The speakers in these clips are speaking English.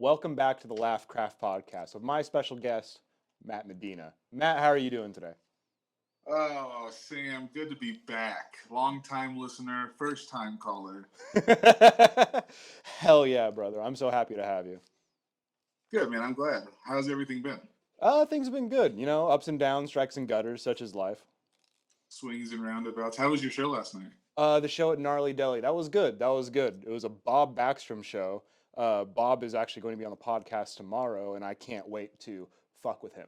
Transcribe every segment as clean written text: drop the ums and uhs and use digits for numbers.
Welcome back to the LaughCraft podcast with my special guest, Matt Medina. Matt, how are you doing today? Oh, Sam, good to be back. Long time listener, first time caller. Hell yeah, brother. I'm so happy to have you. Good, man. I'm glad. How's everything been? Things have been good, ups and downs, strikes and gutters, such as life. Swings and roundabouts. How was your show last night? The show at Gnarly Deli, that was good. That was good. It was a Bob Backstrom show. Bob is actually going to be on the podcast tomorrow, and I can't wait to fuck with him.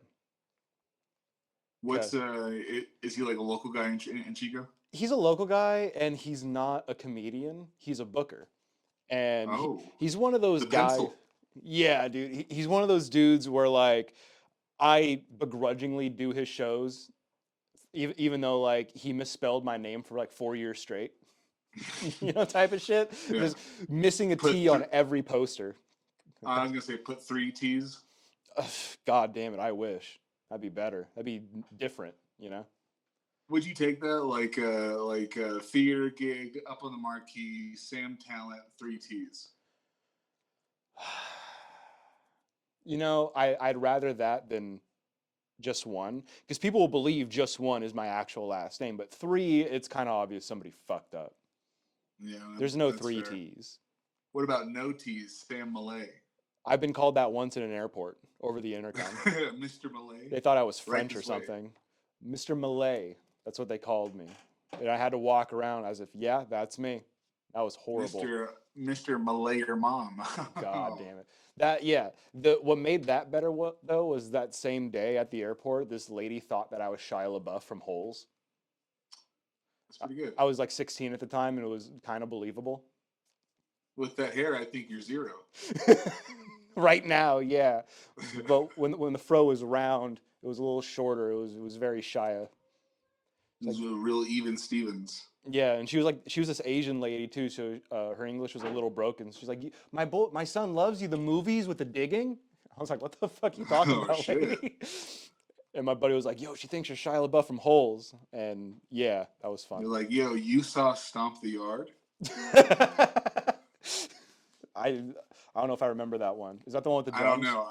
What's is he like a local guy in Chico? He's a local guy, and he's not a comedian. He's a booker. And Oh, he's one of those the guys. pencil. Yeah, dude. He's one of those dudes where like I begrudgingly do his shows, even though like he misspelled my name for like 4 years straight. Type of shit. Yeah. Just missing a Put T on every poster. I was gonna say put 3 T's. Ugh, God damn it! I wish that'd be better. That'd be different. Would you take that like a theater gig up on the marquee, Sam Talent, 3 T's? I'd rather that than just one, because people will believe just one is my actual last name, but three, it's kind of obvious somebody fucked up. Yeah, There's no that's three fair. T's. What about no T's, Sam Malay? I've been called that once in an airport over the intercom. Mr. Malay? They thought I was Right French or this way. something. Mr. Malay, that's what they called me. And I had to walk around as if, yeah, that's me. That was horrible. Mr. Malay your mom. God damn it. What made that better though was that same day at the airport, this lady thought that I was Shia LaBeouf from Holes. That's pretty good. I was like 16 at the time, and it was kind of believable. With that hair, I think you're zero. Right now, yeah. But when the fro was round, it was a little shorter. It was very Shia. This is a real even Stevens. Yeah, and she was this Asian lady too, so her English was a little broken. She's like, my son loves you, the movies with the digging." I was like, "What the fuck you talking Oh about, shit! lady?" And my buddy was like, "Yo, she thinks you're Shia LaBeouf from Holes," and yeah, that was fun. You're like, yo, you saw Stomp the Yard? I don't know if I remember that one. Is that the one with the I don't drums? know.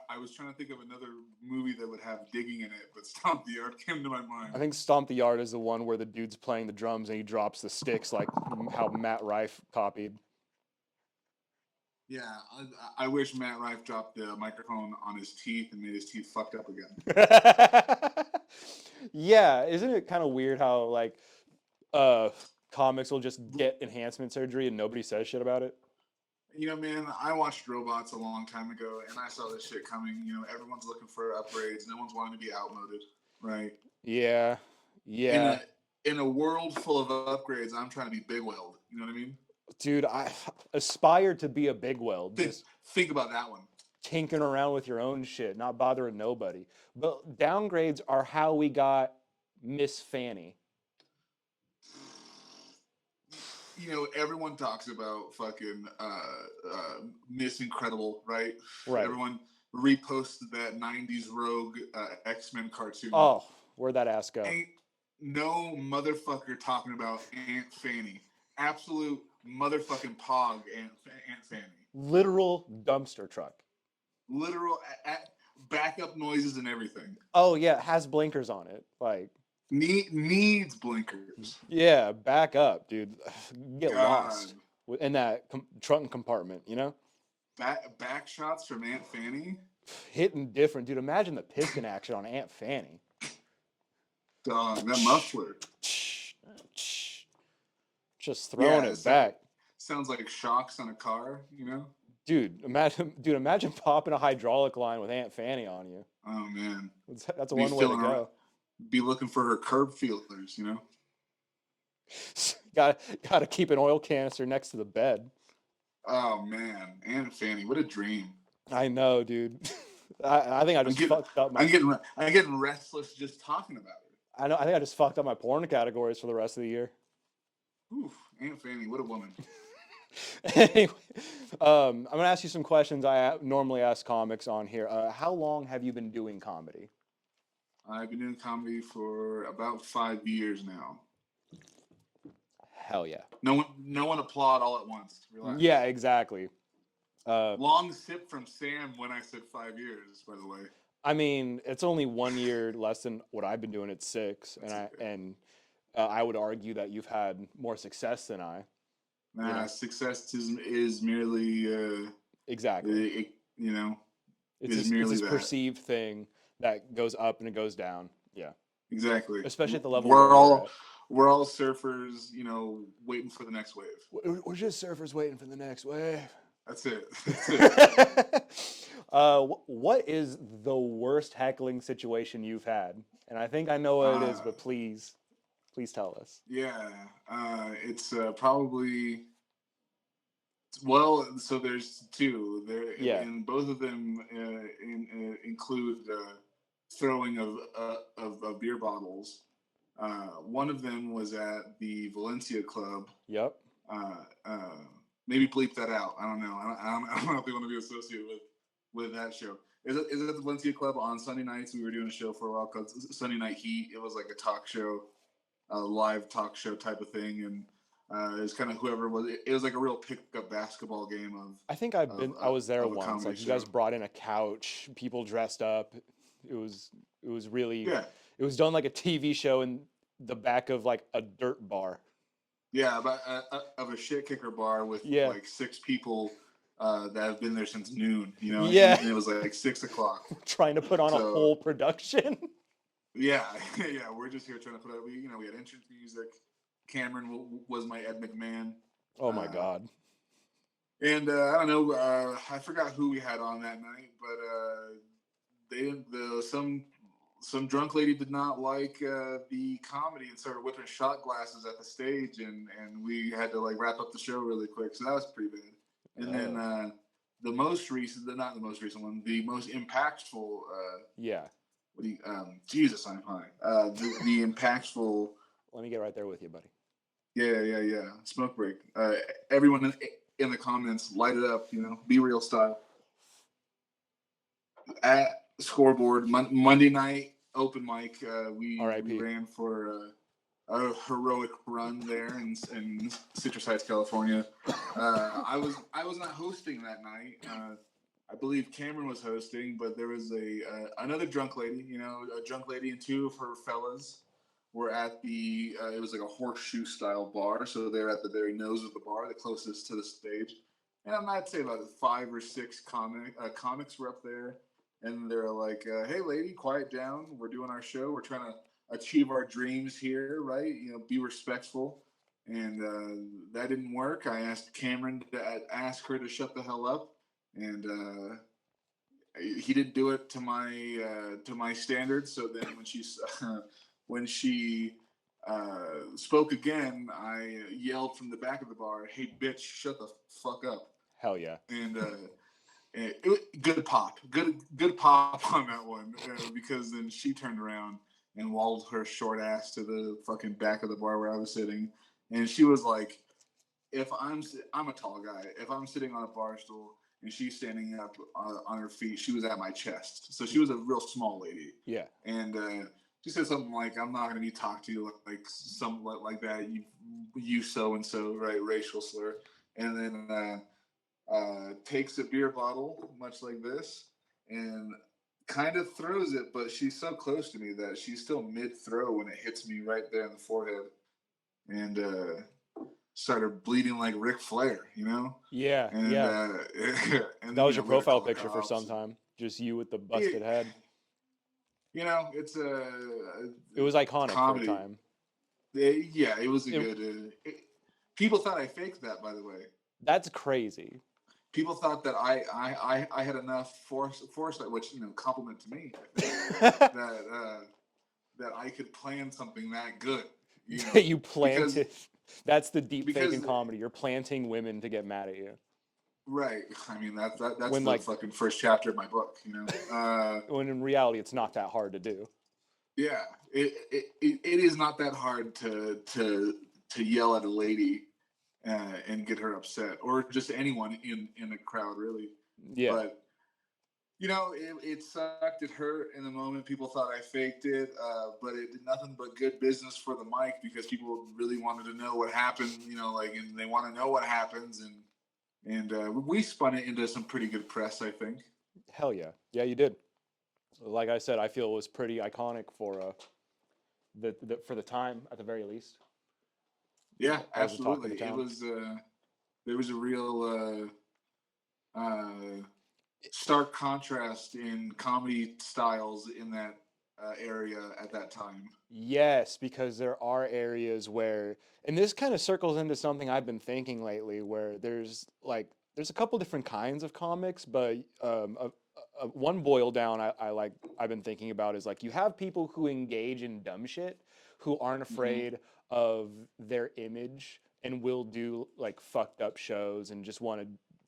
I was trying to think of another movie that would have digging in it, but Stomp the Yard came to my mind. I think Stomp the Yard is the one where the dude's playing the drums and he drops the sticks like how Matt Rife copied. Yeah, I wish Matt Rife dropped the microphone on his teeth and made his teeth fucked up again. Yeah, isn't it kind of weird how like comics will just get enhancement surgery and nobody says shit about it? You know, man, I watched Robots a long time ago, and I saw this shit coming. You know, everyone's looking for upgrades. No one's wanting to be outmoded, right? Yeah, yeah. In a world full of upgrades, I'm trying to be big weld. You know what I mean? Dude, I aspire to be a big weld. Just Think about that one. tinkering around with your own shit, not bothering nobody. But downgrades are how we got Miss Fanny. You know, everyone talks about fucking Miss Incredible, right? Right. Everyone reposted that 90s Rogue X-Men cartoon. Oh, where'd that ass go? Ain't no motherfucker talking about Aunt Fanny. Absolute motherfucking pog Aunt Fanny. Literal dumpster truck. Literal backup noises and everything. Oh yeah, it has blinkers on it. Like needs blinkers. Yeah, back up, dude. Get God. lost in that trunk compartment, Back shots from Aunt Fanny. Hitting different, dude. Imagine the piston action on Aunt Fanny. Dog, that muffler. Just throwing it back. Sounds like shocks on a car, you know? Dude, imagine popping a hydraulic line with Aunt Fanny on you. Oh man. That's one way to go. Be looking for her curb feelers, you know? Gotta keep an oil canister next to the bed. Oh man, Aunt Fanny, what a dream. I know, dude. I think I just fucked up. I'm getting restless just talking about it. I think I just fucked up my porn categories for the rest of the year. Oof, Aunt Fanny, what a woman. Anyway, I'm gonna ask you some questions I normally ask comics on here. How long have you been doing comedy? I've been doing comedy for about 5 years now. Hell yeah. No one applaud all at once. Relax. Yeah, exactly. Long sip from Sam when I said 5 years, by the way. I mean, it's only 1 year less than what I've been doing at 6, That's okay. and I would argue that you've had more success than I. Success is merely, Exactly. It's is it's merely this that. perceived thing that goes up and it goes down. Yeah, Exactly. especially at the level where We're we're all at. we're all surfers, waiting for the next wave. We're just surfers waiting for the next wave. That's it. That's it. What is the worst heckling situation you've had? And I think I know what it is, Uh, but please tell us. yeah. It's probably well. So there's two there, Yeah. and both of them include throwing of beer bottles. One of them was at the Valencia Club. Yep. Uh, uh, Maybe bleep that out. I don't know. I don't know if they want to be associated with that show. Is it at the Valencia Club on Sunday nights? We were doing a show for a while called Sunday Night Heat. It was like a talk show, a live talk show type of thing, and it was kind of whoever was. It was like a real pickup basketball game of. I think I was there of a once. comedy Like you show. guys brought in a couch, people dressed up. It was really Yeah, it was done like a TV show in the back of like a dirt bar. yeah, but of a shit kicker bar with Yeah. like 6 people that have been there since noon. Yeah. And it was like 6 o'clock. Trying to put on a So whole production. yeah, yeah, we're just here trying to put out. We had entrance music. Cameron was my Ed McMahon. Oh my God. And I don't know. I forgot who we had on that night, but they didn't. Some drunk lady did not like the comedy and started whipping shot glasses at the stage, and we had to like wrap up the show really quick. So that was pretty bad. And then not the most recent one, the most impactful. Yeah. Jesus, I'm high. The impactful. Let me get right there with you, buddy. Yeah. Smoke break. Everyone in the comments, light it up. Be real style. At Scoreboard Monday night open mic. We ran for a heroic run there in Citrus Heights, California. I was not hosting that night. I believe Cameron was hosting, but there was another drunk lady. A drunk lady and two of her fellas were at the. It was like a horseshoe style bar, so they're at the very nose of the bar, the closest to the stage. And I'd say about 5 or 6 comics were up there. And they're like, "Hey, lady, quiet down. We're doing our show. We're trying to achieve our dreams here, right? Be respectful." And that didn't work. I asked Cameron to ask her to shut the hell up, and he didn't do it to my standards. So then when she spoke again, I yelled from the back of the bar, "Hey, bitch, shut the fuck up!" Hell yeah. And good pop on that one, because then she turned around and walled her short ass to the fucking back of the bar where I was sitting, and she was like, "If I'm a tall guy, if I'm sitting on a bar stool and she's standing up on her feet, she was at my chest, so she was a real small lady." Yeah. And she said something like, "I'm not going to be talked to you like something like that. You so and so, right? Racial slur." And then takes a beer bottle, much like this, and kind of throws it, but she's so close to me that she's still mid-throw when it hits me right there in the forehead, and started bleeding like Ric Flair, Yeah. And, yeah. And that was your profile picture for some time. Just you with the busted head. It's it was iconic comedy. for a time. It was a good. People thought I faked that, by the way. That's crazy. People thought that I had enough foresight, which compliment to me, that I could plan something that good. You planted. That's the deep fake in comedy. You're planting women to get mad at you. Right. I mean that's when, the fucking first chapter of my book. When in reality, it's not that hard to do. Yeah, it is not that hard to yell at a lady. And get her upset, or just anyone in a crowd, really. Yeah. But it sucked. It hurt in the moment. People thought I faked it, but it did nothing but good business for the mic because people really wanted to know what happened. And they want to know what happens, and and we spun it into some pretty good press, I think. Hell yeah, yeah, you did. Like I said, I feel it was pretty iconic for for the time at the very least. Yeah, I was the talk of absolutely. the It town. was there was a real stark contrast in comedy styles in that area at that time. Yes, because there are areas where, and this kind of circles into something I've been thinking lately, where there's a couple different kinds of comics, but one boil down I've been thinking about is like you have people who engage in dumb shit, who aren't Mm-hmm. afraid of their image and will do like fucked up shows and just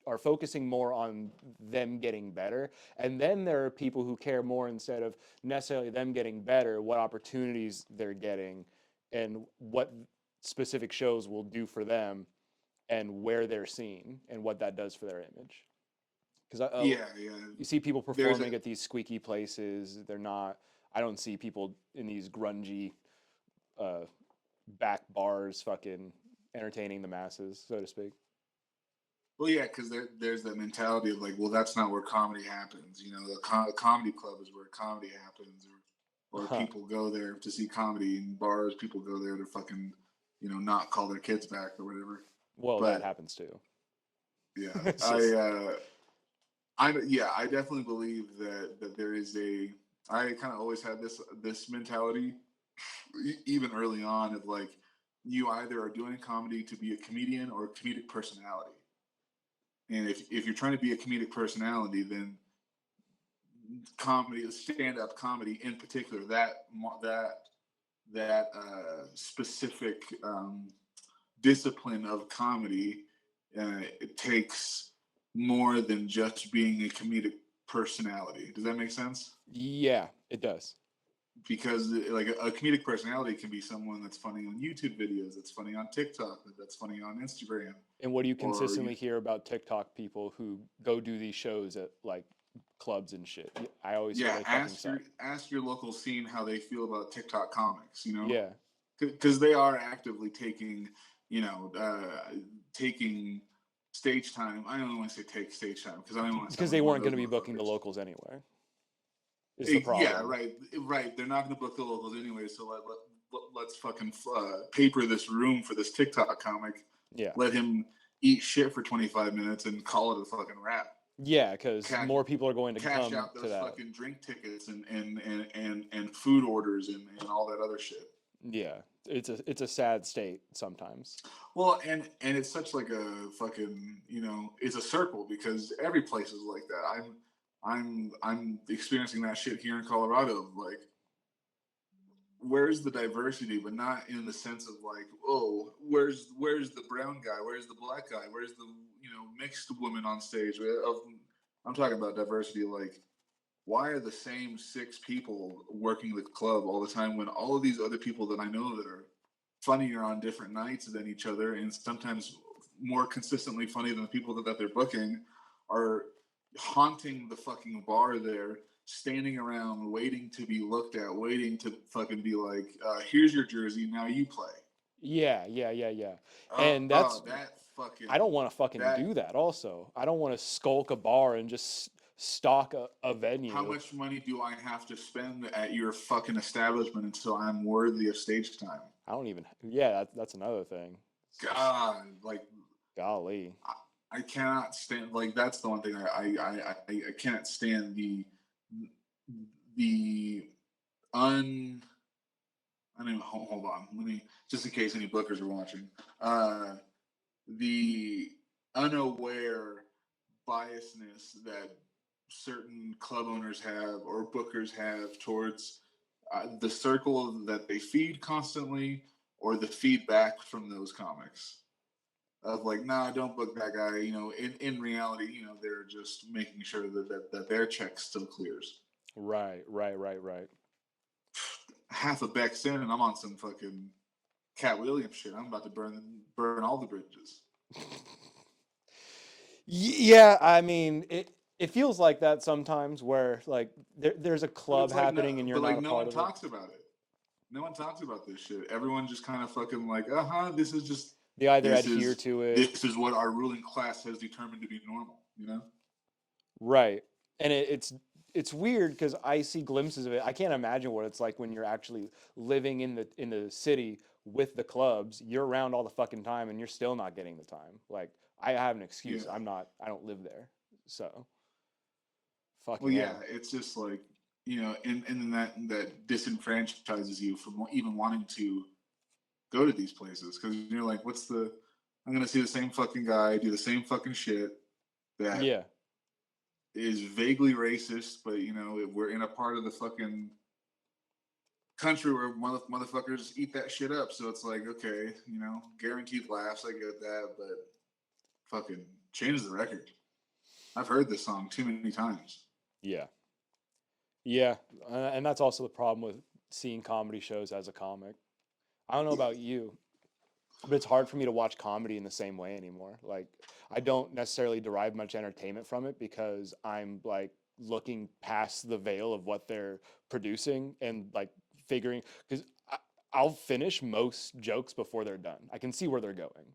are focusing more on them getting better. And then there are people who care more instead of necessarily them getting better, what opportunities they're getting and what specific shows will do for them and where they're seen and what that does for their image. Because Yeah, yeah. you see people There's a performing at these squeaky places. I don't see people in these grungy uh, back bars fucking entertaining the masses, so to speak. well, yeah, because there's that mentality of like, well, that's not where comedy happens. You know, the comedy club is where comedy happens, or Huh. people go there to see comedy. In bars, people go there to fucking, not call their kids back or whatever. Well, that But happens too. yeah, It's just I definitely believe that there is a. I kind of always had this mentality, even early on, of like, you either are doing comedy to be a comedian or a comedic personality. And if you're trying to be a comedic personality, then comedy, stand up comedy in particular, that specific discipline of comedy, it takes more than just being a comedic personality. Does that make sense? yeah, it does. Because like a comedic personality can be someone that's funny on YouTube videos, that's funny on TikTok, that's funny on Instagram, And what do you or consistently hear about TikTok people who go do these shows at like clubs and shit? I always hear yeah, they fucking suck. ask your local scene how they feel about TikTok comics. Yeah, Because they are actively taking, taking stage time. I don't want to say take stage time because I don't want to sound because like they one of weren't those going to be booking the motherfuckers. locals anyway. Is the Yeah, problem? right, right. They're not going to book the locals anyway. So let's fucking paper this room for this TikTok comic. Yeah, Let him eat shit for 25 minutes and call it a fucking wrap. yeah, because Cash, more people are going to cash come out to those that. fucking drink tickets and food orders and all that other shit. Yeah, it's a sad state sometimes. Well, and it's such like a fucking, it's a circle because every place is like that. I'm experiencing that shit here in Colorado. Like, where's the diversity, but not in the sense of like, oh, where's the brown guy, where's the black guy, where's the mixed woman on stage? I'm talking about diversity. Like, why are the same six people working the club all the time when all of these other people that I know that are funnier on different nights than each other and sometimes more consistently funny than the people that they're booking are haunting the fucking bar there, standing around waiting to be looked at, waiting to fucking be like, here's your jersey, now you play. Yeah, yeah, yeah, yeah. And That fucking I don't want to fucking that do that. Also, I don't want to skulk a bar and just stalk a how venue. much money do I have to spend at your fucking establishment until I'm worthy of stage time? I don't even. Yeah, that's another thing. It's just God, like golly. I cannot stand. Like that's the one thing I cannot stand the un. I don't even hold on. Let me just in case any bookers are watching. Uh, the unaware biasness that certain club owners have or bookers have towards the circle that they feed constantly or the feedback from those comics of like, nah, don't book that guy. In reality, they're just making sure that their check still clears. Right, right, right, right. Half a Beck's in, and I'm on some fucking Cat Williams shit. I'm about to burn all the bridges. Yeah, I mean, it feels like that sometimes where like there's a But club it's like happening and you're not a no part one of it. talks about it. No one talks about this shit. Everyone just kind of fucking like, uh huh. This is just They either this adhere is to it. this is what our ruling class has determined to be normal. Right. And it's weird because I see glimpses of it. I can't imagine what it's like when you're actually living in the city with the clubs. You're around all the fucking time and you're still not getting the time. Like I have an excuse. Yeah. I don't live there. So Well, fucking yeah, A. it's just like, and that disenfranchises you from even wanting to go to these places because you're like, I'm gonna see the same fucking guy do the same fucking shit that Yeah. is vaguely racist, but we're in a part of the fucking country where motherfuckers eat that shit up. So it's like, okay, guaranteed laughs. I get that, but fucking change the record. I've heard this song too many times. Yeah. Yeah. And that's also the problem with seeing comedy shows as a comic. I don't know about you, but it's hard for me to watch comedy in the same way anymore. Like I don't necessarily derive much entertainment from it because I'm like looking past the veil of what they're producing and like figuring because I'll finish most jokes before they're done. I can see where they're going.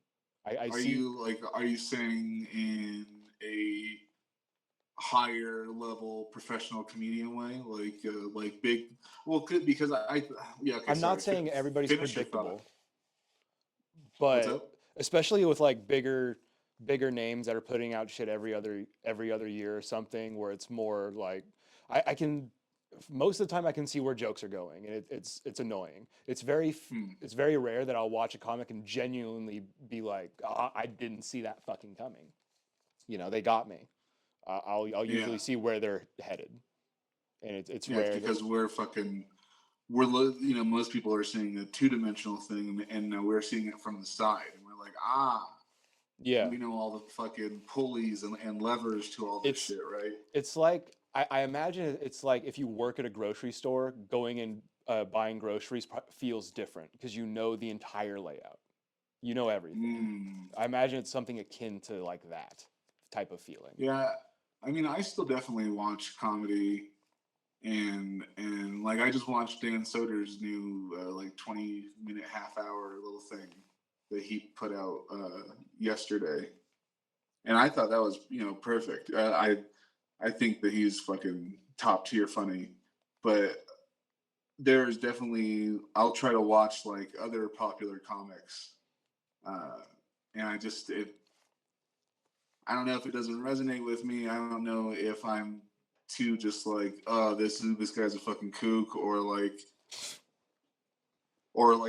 I Are see. you like, are you saying in a higher level professional comedian way, like big? Well, because yeah, okay, I'm not sorry. saying everybody's Finish your thought. predictable, What's but up? especially with like bigger names that are putting out shit every other year or something where it's more like I can most of the time I can see where jokes are going and it's annoying. It's very rare that I'll watch a comic and genuinely be like, I didn't see that fucking coming. They got me. I'll Yeah, usually see where they're headed, and it's yeah, it's rare that because most people are seeing a two-dimensional thing, and we're seeing it from the side, and we're like, yeah. we know all the fucking pulleys and levers to all this It's shit, right? it's like I imagine it's like if you work at a grocery store, going and buying groceries feels different because you know the entire layout. You know everything. Mm. I imagine it's something akin to like that type of feeling. Yeah, I mean, I still definitely watch comedy, and like I just watched Dan Soder's new like 20-minute half hour little thing that he put out yesterday, and I thought that was perfect. I think that he's fucking top tier funny, but there's definitely I'll try to watch like other popular comics, uh, and I don't know if it doesn't resonate with me. I don't know if I'm too just like, oh, this guy's a fucking kook, or like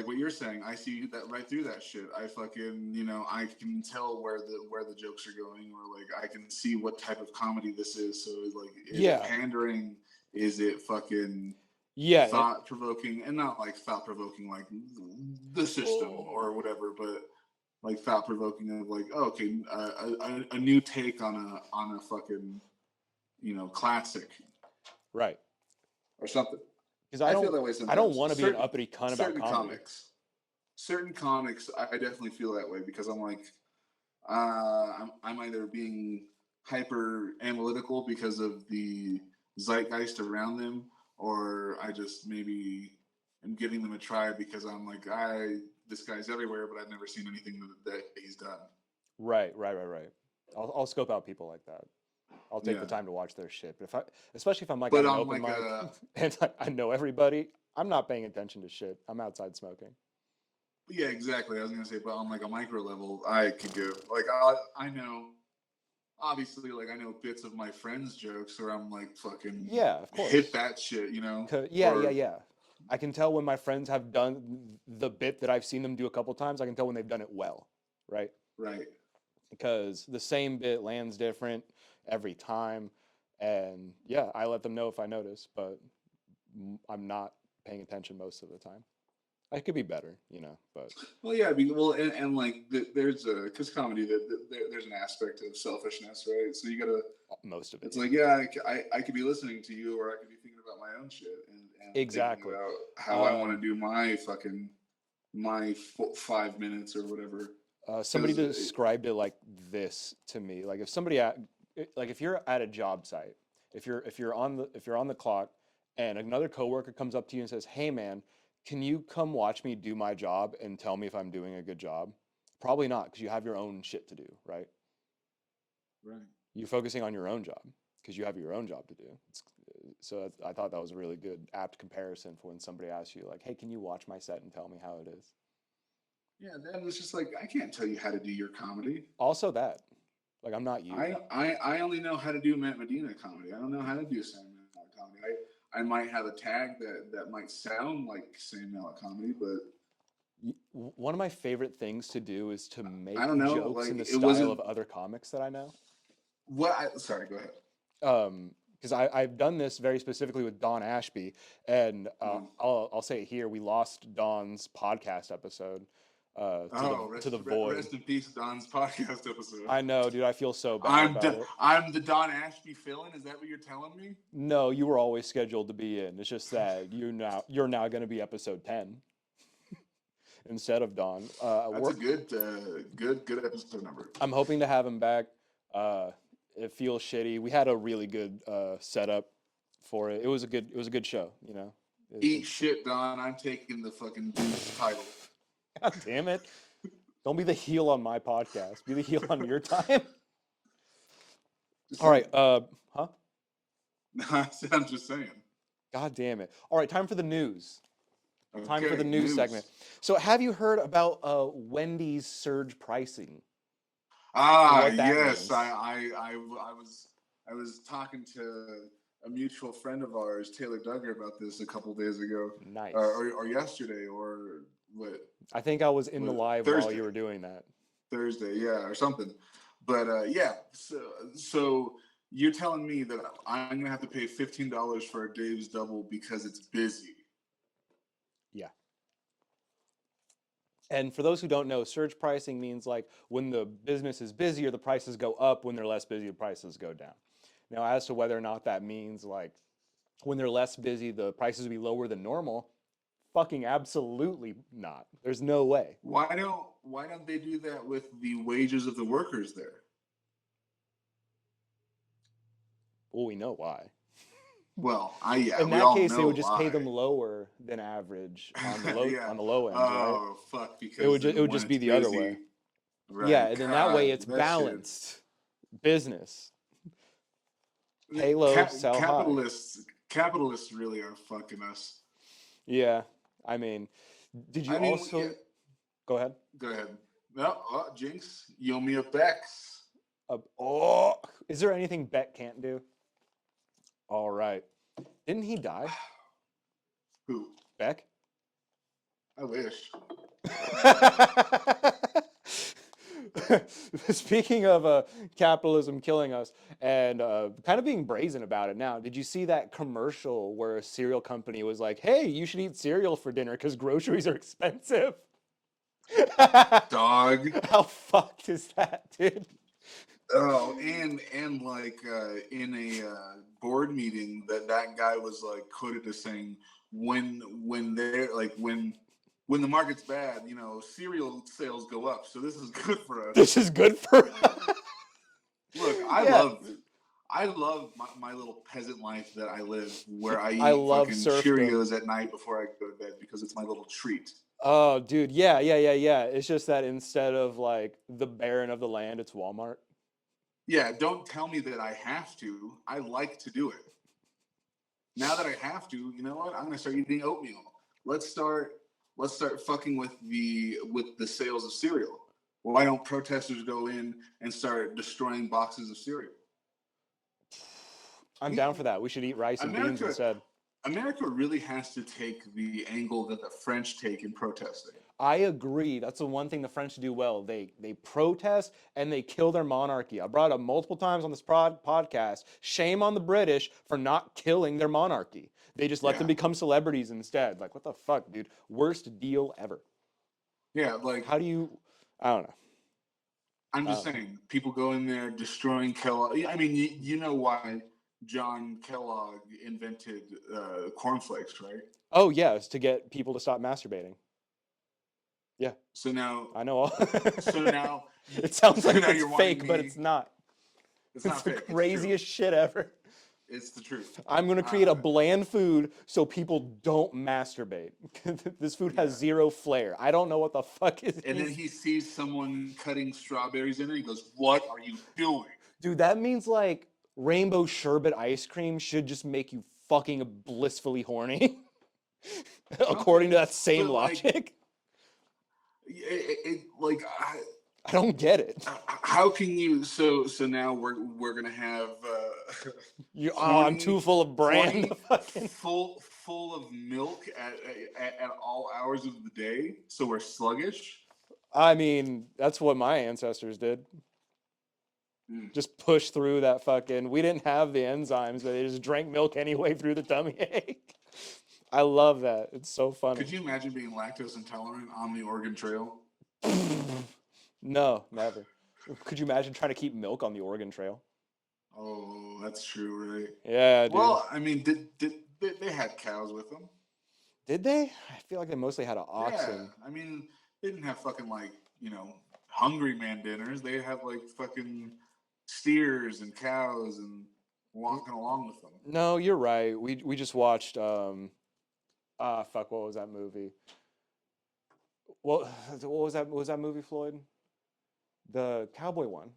what you're saying. I see that right through that shit. I fucking I can tell where the jokes are going, or like I can see what type of comedy this is. So it's like, is it Yeah, pandering? Is it fucking yeah. thought provoking? And not like thought provoking like the system or whatever, but like thought provoking of like, oh, okay, a new take on a fucking classic Right. or something. Because I feel that way I don't sometimes. want to be an Certain uppity cunt about certain comedy. comics, certain comics, I definitely feel that way because I'm like, I'm either being hyper analytical because of the zeitgeist around them, or I just maybe am giving them a try because I'm like, this guy's everywhere, but I've never seen anything that he's done. Right. I'll scope out people like that. I'll take the Yeah, time to watch their shit. But especially if I'm like at but an on open like mic a and I know everybody, I'm not paying attention to shit. I'm outside smoking. yeah, exactly. I was gonna say, but on like a micro level, I could give like I know obviously like I know bits of my friends' jokes, or I'm like fucking Yeah, of hit course. that shit, Yeah. or I can tell when my friends have done the bit that I've seen them do a couple times. I can tell when they've done it well, right? right. Because the same bit lands different every time. And yeah, I let them know if I notice, but I'm not paying attention most of the time. I could be better, but Well, yeah, well, and like there's a because comedy there's an aspect of selfishness, right? So you gotta. most of it, It's yeah. like, yeah, I could be listening to you, or I could be thinking about my own shit, and thinking Exactly. about how I want to Um, do my 5 minutes or whatever. Somebody Because described it like this to me. Like if you're at a job site, if you're on the clock, and another coworker comes up to you and says, "Hey, man, can you come watch me do my job and tell me if I'm doing a good job?" Probably not, because you have your own shit to do, right? Right. You're focusing on your own job because you have your own job to do. So I thought that was a really good, apt comparison for when somebody asks you, like, hey, can you watch my set and tell me how it is? Yeah, then it's just like, I can't tell you how to do your comedy. Also that. Like, I'm not you. I only know how to do Matt Medina comedy. I don't know how to do Sam Mallet comedy. I might have a tag that might sound like Sam Mallet comedy, but one of my favorite things to do is to make jokes like, in the style of other comics that I know. Sorry, go ahead. Because I've done this very specifically with Don Ashby, and I'll say it here: we lost Don's podcast episode to the void. Rest in peace, Don's podcast episode. I know, dude. I feel so bad about it. I'm the Don Ashby fill-in. Is that what you're telling me? No, you were always scheduled to be in. It's just that you're now going to be episode 10 instead of Don. That's a good episode number. I'm hoping to have him back. It feels shitty. We had a really good setup for it. It was a good show, you know. Eat shit, Don. I'm taking the fucking dude's title. God damn it. Don't be the heel on my podcast. Be the heel on your time. All right. Huh? I'm just saying. God damn it. All right. Time for the news. Okay, time for the news segment. So have you heard about Wendy's surge pricing? Yes. I was talking to a mutual friend of ours, Taylor Duggar, about this a couple days ago. Nice. Or yesterday, or what? I think I was in the live Thursday, while you were doing that. Thursday, yeah, or something. But yeah, so you're telling me that I'm gonna have to pay $15 for a Dave's Double because it's busy. Yeah. And for those who don't know, surge pricing means like when the business is busier, the prices go up. When they're less busy, the prices go down. Now, as to whether or not that means like when they're less busy, the prices will be lower than normal, fucking absolutely not. There's no way. Why don't they do that with the wages of the workers there? Well, we know why. Well, in that case, they would just pay them lower than average on the low on the low end, right? Oh fuck! Because it would just be the other way. Right. Yeah, and then that way it's balanced business. Pay low, sell high. Capitalists really are fucking us. Yeah, I mean, did you also? Yeah. Go ahead. Go ahead. No, Jinx, you owe me a Bex. Is there anything Beck can't do? All right. Didn't he die? Who? Beck? I wish. Speaking of capitalism killing us and kind of being brazen about it now, did you see that commercial where a cereal company was like, hey, you should eat cereal for dinner because groceries are expensive? Dog. How fucked is that, dude? Oh, and like in a board meeting, that guy was like quoted as saying, when they're like when the market's bad, you know, cereal sales go up, so this is good for us. This is good for us. Look, I love my little peasant life that I live, where I eat fucking Cheerios at night before I go to bed because it's my little treat. Oh, dude, yeah. It's just that instead of like the Baron of the land, it's Walmart. Yeah, don't tell me that I have to. I like to do it. Now that I have to, you know what? I'm gonna start eating oatmeal. Let's start fucking with the sales of cereal. Why don't protesters go in and start destroying boxes of cereal? I'm down for that. We should eat rice and beans instead. America really has to take the angle that the French take in protesting. I agree. That's the one thing the French do well. They protest and they kill their monarchy. I brought it up multiple times on this podcast. Shame on the British for not killing their monarchy. They just let them become celebrities instead. Like, what the fuck, dude? Worst deal ever. Yeah, like... How do you... I don't know. I'm just saying, people go in there destroying Kellogg. I mean, you know why John Kellogg invented cornflakes, right? Oh, yeah, it's to get people to stop masturbating. Yeah. So now... I know all... So now... It sounds like it's fake, but it's not. It's not fake. The craziest shit ever. It's the truth. I'm going to create a bland food so people don't masturbate. This food has zero flair. I don't know what the fuck is. And then he sees someone cutting strawberries in it. He goes, "What are you doing?" Dude, that means like rainbow sherbet ice cream should just make you fucking blissfully horny. According to that same logic. Like, I don't get it. How can you? So now we're gonna have. I'm too full of brand. Full of milk at all hours of the day, so we're sluggish. I mean, that's what my ancestors did. Just push through that fucking. We didn't have the enzymes, but they just drank milk anyway through the tummy ache. I love that. It's so funny. Could you imagine being lactose intolerant on the Oregon Trail? No, never. Could you imagine trying to keep milk on the Oregon Trail? Oh, that's true, right? Yeah, dude. Well, I mean, did they had cows with them? Did they? I feel like they mostly had oxen. Yeah, I mean, they didn't have fucking like, hungry man dinners. They have like fucking steers and cows and walking along with them. No, you're right. We just watched what was that movie? What was that? What was that movie, Floyd? The cowboy one.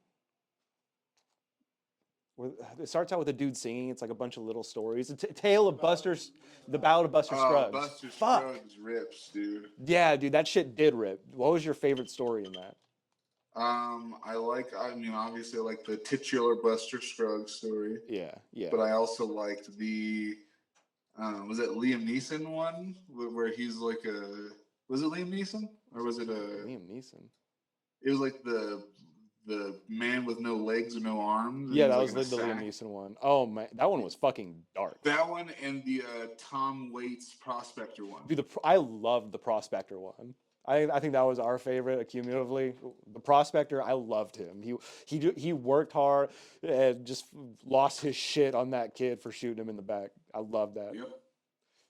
Where it starts out with a dude singing. It's like a bunch of little stories. It's a tale of the Ballad of Buster Scruggs. Buster Scruggs rips, dude. Yeah, dude, that shit did rip. What was your favorite story in that? Obviously I like the titular Buster Scruggs story. Yeah. But I also liked the, was it Liam Neeson one? Where he's like was it Liam Neeson? Or was it Liam Neeson? It was like the man with no legs or no arms. Yeah, that was the Liam Neeson one. Oh man, that one was fucking dark. That one and the Tom Waits Prospector one. Dude, I loved the Prospector one. I think that was our favorite accumulatively. The Prospector, I loved him. He worked hard and just lost his shit on that kid for shooting him in the back. I love that. Yep.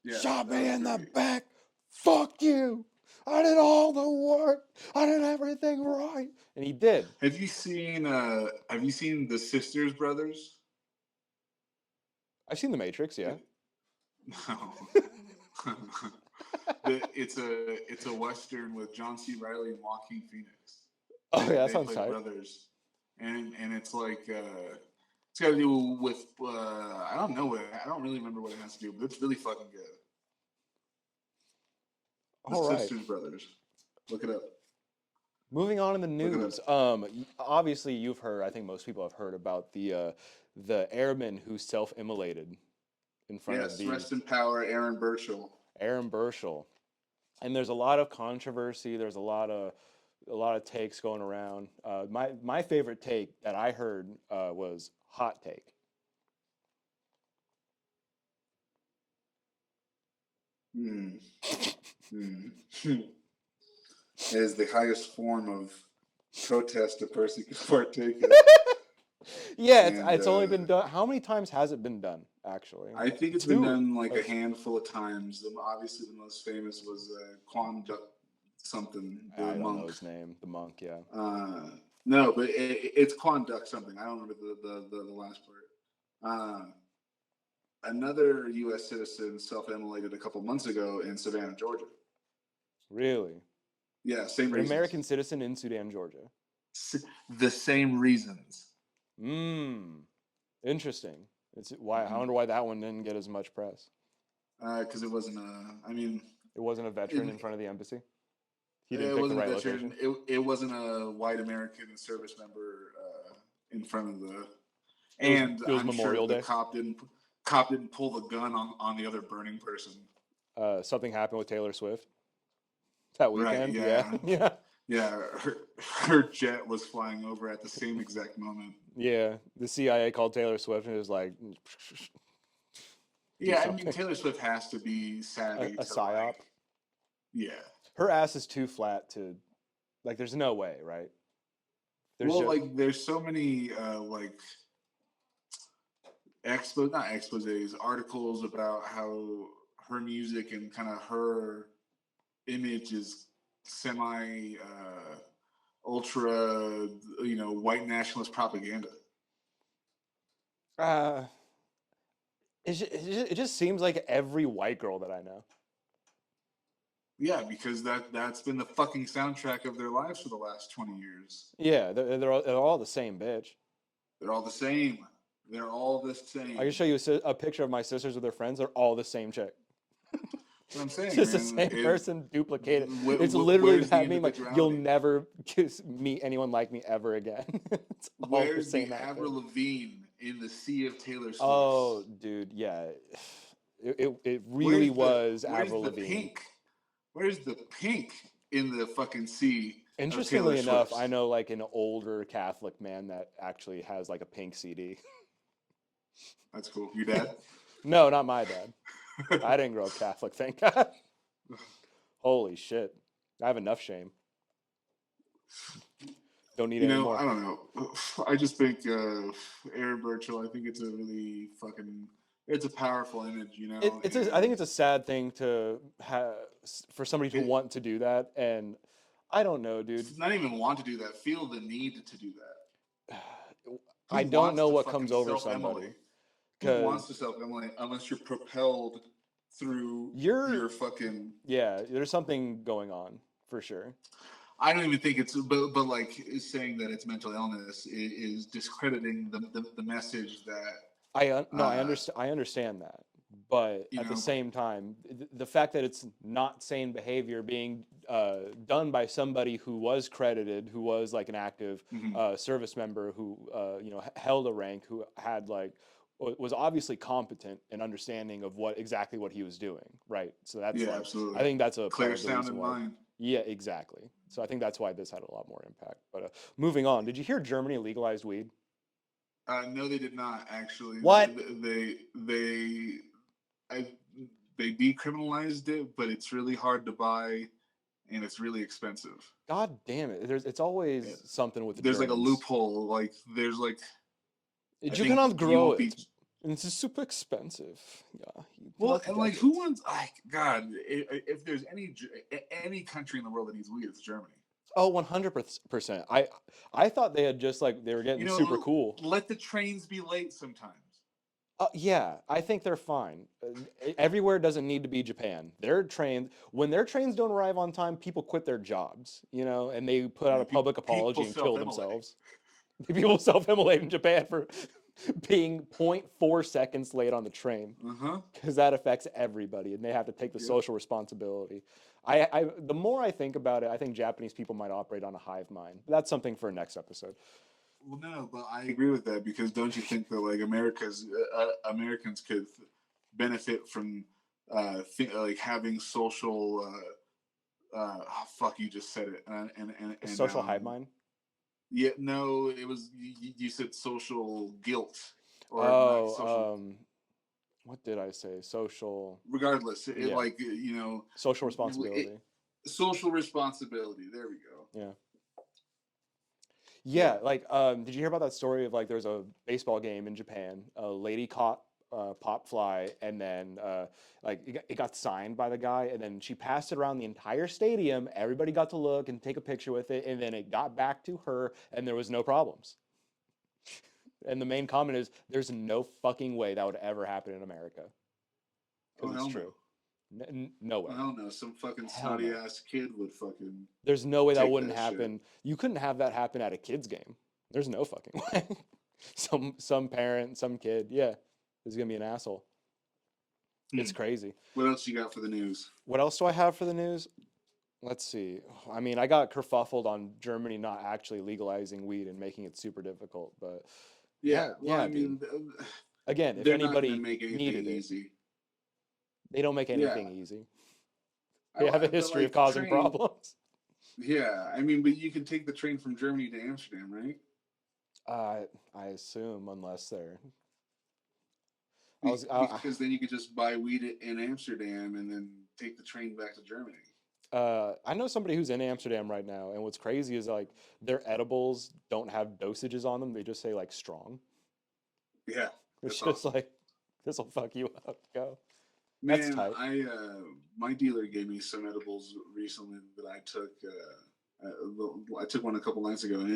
Yeah, shot me in the back. Fuck you. I did all the work. I did everything right. And he did. Have you seen the Sisters Brothers? I've seen The Matrix, yeah. No. It's a Western with John C. Reilly and Joaquin Phoenix. Oh yeah, that sounds tight. Brothers. And it's like it's got to do with I don't really remember what it has to do, but it's really fucking good. The Sisters Brothers. Look it up. Moving on in the news. Obviously you've heard, I think most people have heard about the airman who self-immolated in front of the... Yes, rest in power, Aaron Burchell. Aaron Burchell. And there's a lot of controversy, there's a lot of takes going around. My favorite take that I heard was hot take. Is the highest form of protest a person can partake in. Yeah, it's only been done. How many times has it been done, actually? I think it's been done like a handful of times. Obviously, the most famous was Quan Duck something. I don't know his name. The monk, yeah. No, but it's Quan Duck something. I don't remember the last part. Another U.S. citizen self-immolated a couple months ago in Savannah, Georgia. Really? Yeah, same reasons. An American citizen in Sudan, Georgia. The same reasons. Interesting. I wonder why that one didn't get as much press. Because it wasn't it wasn't a veteran in front of the embassy. He didn't pick the right location. It wasn't a white American service member in front of the. And it was Memorial Day. The cop didn't pull the gun on the other burning person. Something happened with Taylor Swift that weekend. Right, yeah. Her jet was flying over at the same exact moment. Yeah, the CIA called Taylor Swift and it was like. Yeah, I mean Taylor Swift has to be savvy. A psyop. Yeah. Her ass is too flat to, like. There's no way, right? There's so many not exposés, articles about how her music and kind of her image is semi ultra white nationalist propaganda. It just seems like every white girl that I know. Yeah, because that's been the fucking soundtrack of their lives for the last 20 years. Yeah, they're all the same, bitch. They're all the same. They're all the I can same. show you a picture of my sisters with their friends. They're all the same chick. That's what I'm It's saying, just the man. same person duplicated. It's literally Where's the that meme like you'll individuality? never meet anyone like me ever again. It's all the Where's the same Avril outfit. Lavigne in the sea of Taylor Oh, Swifts? dude, yeah. It really Where's the was where's Avril the Lavigne. pink? Where's the pink in the fucking sea of Taylor Interestingly enough, I Swifts? know like an older Catholic man that actually has like a pink CD. That's cool. Your dad? No, not my dad. I didn't grow up Catholic, thank God. Holy shit. I have enough shame. Don't need You any know, more. I don't know. I just think Aaron Burchell. I think it's a really fucking. It's a powerful image, you know, I think and it's a sad thing to have for somebody to it want to do that, and I don't know, dude. not even want to do that. Feel the need to do that. Who I don't wants know to what comes fucking over somebody self-immolate? Who because wants to self-immolate unless you're propelled through you're, your fucking. yeah, there's something going on for sure. I don't even think it's, but like saying that it's mental illness is discrediting the message that No, I understand that, but you at the know. same time, the fact that it's not sane behavior being done by somebody who was credited, who was like an active Mhm. service member, who held a rank, who had like was obviously competent and understanding of exactly what he was doing, right? So that's Yeah, like I absolutely. think that's a part Clear of the sound reason in why. mind. Yeah, exactly. So I think that's why this had a lot more impact. But moving on, did you hear Germany legalized weed? No, they did not actually. What? I, they decriminalized it, but it's really hard to buy, and it's really expensive. God damn it! It's It, always something with the there's like a Germans. loophole. Like there's like I You think cannot you grow won't be. it. It's super expensive. Yeah, you Well, cannot and like get who it. wants? Like God, if there's any country in the world that needs weed, it's Germany. Oh, 100%. I thought they had just like they were You getting super know, cool. let the trains be late sometimes. Yeah, I think they're fine. Everywhere doesn't need to be Japan. Their trains, when their trains don't arrive on time, people quit their jobs, and they put out Yeah, a public apology people and kill self-immolating. themselves. People self-immolate in Japan for being zero point 0.4 seconds late on the train Uh huh. because that affects everybody and they have to take the Yep. social responsibility. The more I think about it, I think Japanese people might operate on a hive mind. That's something for a next episode. Well, no, but I agree with that because don't you think that like Americans could benefit from like having social fuck you just said it A and social hive mind. yeah, no, it was you said social guilt or not social. Oh, what did I say? Social, Regardless, it yeah, like social it, responsibility. social responsibility. There we go. Yeah. Yeah. Yeah, like, did you hear about that story of like there's a baseball game in Japan? A lady caught pop fly, and then like it got signed by the guy, and then she passed it around the entire stadium. Everybody got to look and take a picture with it, and then it got back to her, and there was no problems. And the main comment is, "There's no fucking way that would ever happen in America," Oh because it's hell no. true. No Oh way. hell no. Some fucking Hell snotty no. ass kid would fucking There's no way that take wouldn't that shit. happen. You couldn't have that happen at a kid's game. There's no fucking way. Some parent, some kid, yeah, is gonna be an asshole. It's Hmm. crazy. What else you got for the news? What else do I have for the news? Let's see. I mean, I got kerfuffled on Germany not actually legalizing weed and making it super difficult, but Yeah. yeah, Well, I yeah, dude. mean, Again, if they're not gonna anybody make anything needed it, easy. they don't make Yeah. anything easy. They have a But history of like the causing train. problems. Yeah. I mean, but you can take the train from Germany to Amsterdam, right? I assume, unless they're, Because then you could just buy weed in Amsterdam and then take the train back to Germany. I know somebody who's in Amsterdam right now, and what's crazy is like their edibles don't have dosages on them. They just say like strong. Yeah. It's That's just awesome. like this will fuck you up. Go. That's Man, tight. my dealer gave me some edibles recently that I took. I took one a couple nights ago, and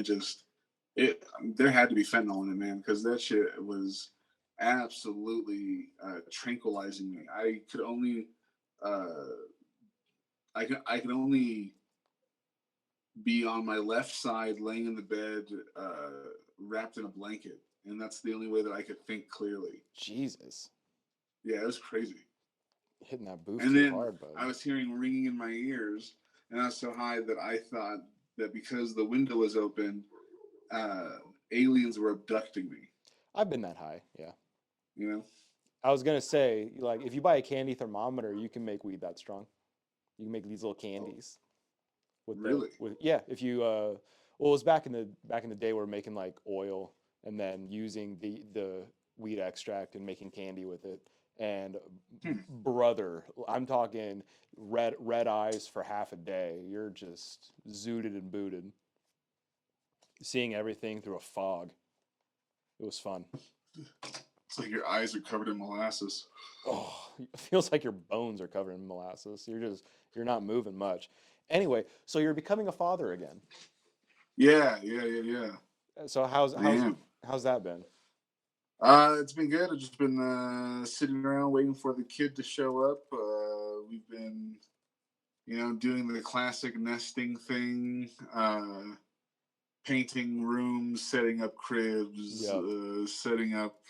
it there had to be fentanyl in it, man, because that shit was absolutely tranquilizing me. I could only be on my left side, laying in the bed, wrapped in a blanket, and that's the only way that I could think clearly. Jesus. Yeah, it was crazy. Hitting that booth And too then hard, bud. I was hearing ringing in my ears, and I was so high that I thought that because the window was open, aliens were abducting me. I've been that high, yeah. You know? I was gonna say, like, if you buy a candy thermometer, you can make weed that strong. You can make these little candies Really? yeah. If you well, it was back in the day, we are making like oil and then using the weed extract and making candy with it. And brother, I'm talking red eyes for half a day. You're just zooted and booted, seeing everything through a fog. It was fun. It's like your eyes are covered in molasses. Oh, it feels like your bones are covered in molasses. You're not moving much. Anyway, so you're becoming a father again. Yeah. So how's that been? It's been good. I've just been sitting around waiting for the kid to show up. We've been, doing the classic nesting thing, painting rooms, setting up cribs, Yep. setting up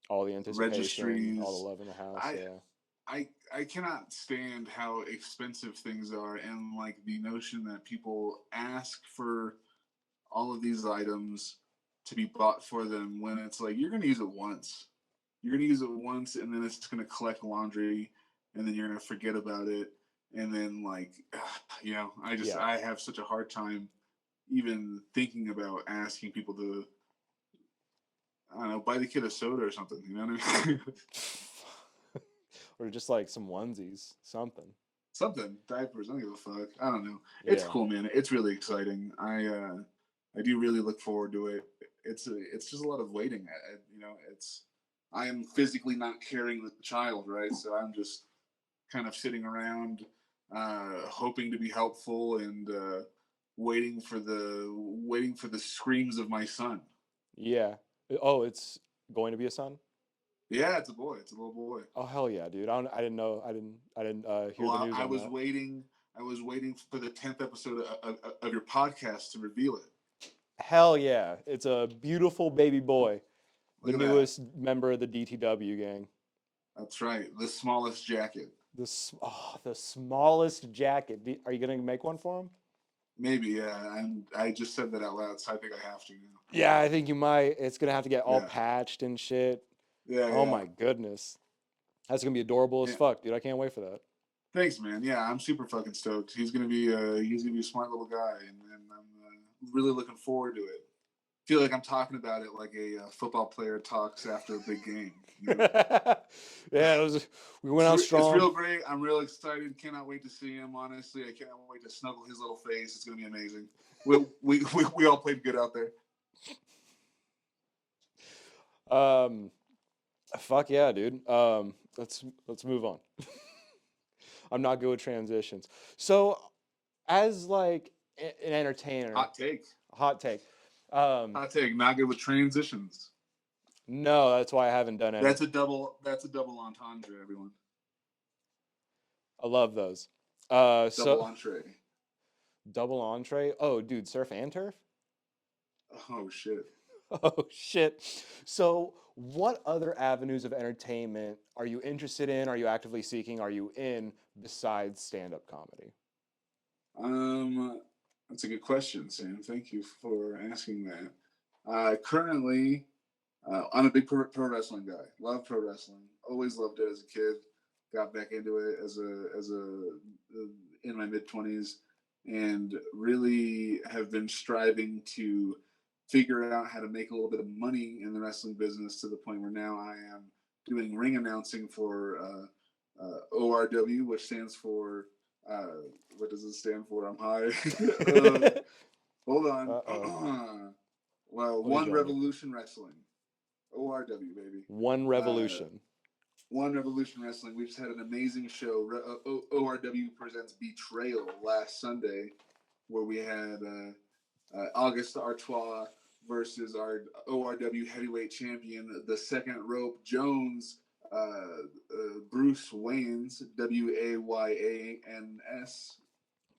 All the anticipation, registries. all the love in the house. I cannot stand how expensive things are, and like the notion that people ask for all of these items to be bought for them when it's like you're going to use it once. You're going to use it once, and then it's going to collect laundry, and then you're going to forget about it. And then, like, I have such a hard time even thinking about asking people to, I don't know, buy the kid a soda or something. You know what I mean? Or just like some onesies, something. Something, diapers. I don't give a fuck. I don't know. It's cool, man. It's really exciting. I do really look forward to it. It's just a lot of waiting. I am physically not carrying the child, right? So I'm just kind of sitting around, hoping to be helpful and waiting for the screams of my son. Yeah. Oh, it's going to be a son? Yeah, it's a boy. It's a little boy. Oh hell yeah, dude! I didn't know. I didn't hear the news I on was that. waiting. I was waiting for the 10th episode of your podcast to reveal it. Hell yeah! It's a beautiful baby boy, the Look at newest that. member of the DTW gang. That's right. The smallest jacket. The smallest jacket. Are you gonna make one for him? Maybe, yeah. And I just said that out loud, so I think I have to now. Yeah, I think you might. It's gonna have to get all Yeah. patched and shit. Oh Yeah. my goodness, that's gonna be adorable as Yeah. fuck, dude. I can't wait for that. Thanks, man. Yeah, I'm super fucking stoked. He's gonna be a smart little guy, and I'm really looking forward to it. Feel like I'm talking about it like a football player talks after a big game. You know? Yeah, we went out strong. It's real great. I'm real excited. Cannot wait to see him. Honestly, I cannot wait to snuggle his little face. It's gonna be amazing. We all played good out there. Fuck yeah, dude. Let's move on. I'm not good with transitions. So, as like an entertainer, Hot take. hot take. Hot take. Not good with transitions. No, that's why I haven't done any. That's a double entendre, everyone. I love those. Double entree. Double entree. Oh, dude, surf and turf. Oh shit. Oh shit. So, what other avenues of entertainment are you interested in? Are you actively seeking? Are you in besides stand-up comedy? That's a good question, Sam. Thank you for asking that. Currently, I'm a big pro wrestling guy. Love pro wrestling. Always loved it as a kid. Got back into it as a in my mid-20s, and really have been striving to figure out how to make a little bit of money in the wrestling business to the point where now I am doing ring announcing for ORW, which stands for what does it stand for? I'm high. Hold on. Well, One Revolution Wrestling. ORW, baby. One Revolution. One Revolution Wrestling. We just had an amazing show. ORW presents Betrayal last Sunday, where we had August Artois, versus our ORW heavyweight champion, the second rope Jones, Bruce Wayans, Wayans.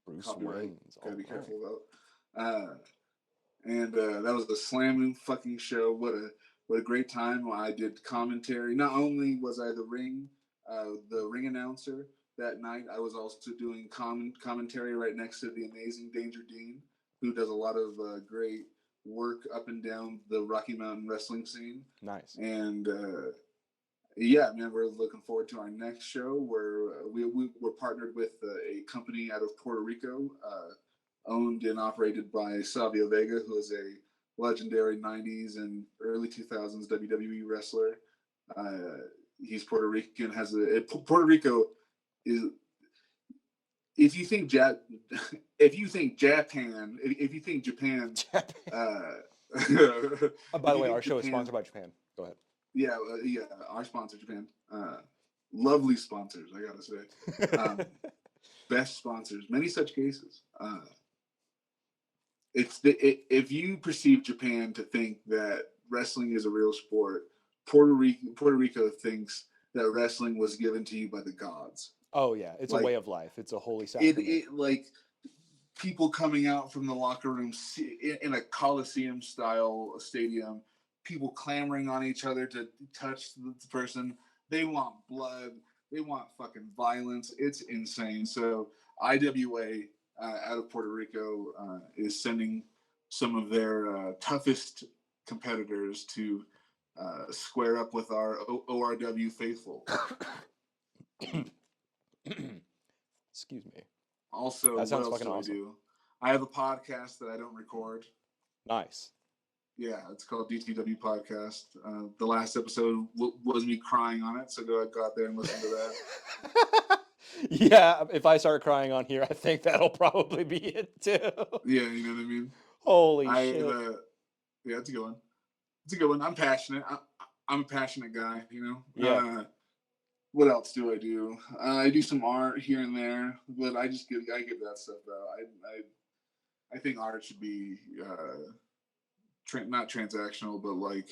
Bruce Copyright. Wayans. Gotta be careful about. And that was a slamming fucking show. What a great time. I did commentary. Not only was I the ring announcer that night, I was also doing commentary right next to the amazing Danger Dean, who does a lot of great work up and down the Rocky Mountain wrestling scene. Nice. And yeah, man, we're looking forward to our next show where we're partnered with a company out of Puerto Rico, owned and operated by Savio Vega, who is a legendary 90s and early 2000s WWE wrestler. He's Puerto Rican, Puerto Rico is, if you think Japan, by the way, our show is sponsored by Japan. Go ahead. Yeah, our sponsor, Japan. Lovely sponsors, I gotta say. Best sponsors, many such cases. If you perceive Japan to think that wrestling is a real sport, Puerto Rico thinks that wrestling was given to you by the gods. Oh yeah, it's like, a way of life. It's a holy sacrament. It like people coming out from the locker room in a Coliseum style stadium, people clamoring on each other to touch the person. They want blood. They want fucking violence. It's insane. So IWA out of Puerto Rico is sending some of their toughest competitors to square up with our ORW faithful. Excuse me. Also, that sounds fucking awesome. I have a podcast that I don't record. Nice. Yeah, it's called DTW Podcast. The last episode was me crying on it, so go out there and listen to that. Yeah, if I start crying on here, I think that'll probably be it too. Yeah, you know what I mean? Holy shit. Yeah, it's a good one. It's a good one. I'm passionate. I'm a passionate guy, you know? Yeah. What else do? I do some art here and there, but I give that stuff out. I think art should be not transactional, but like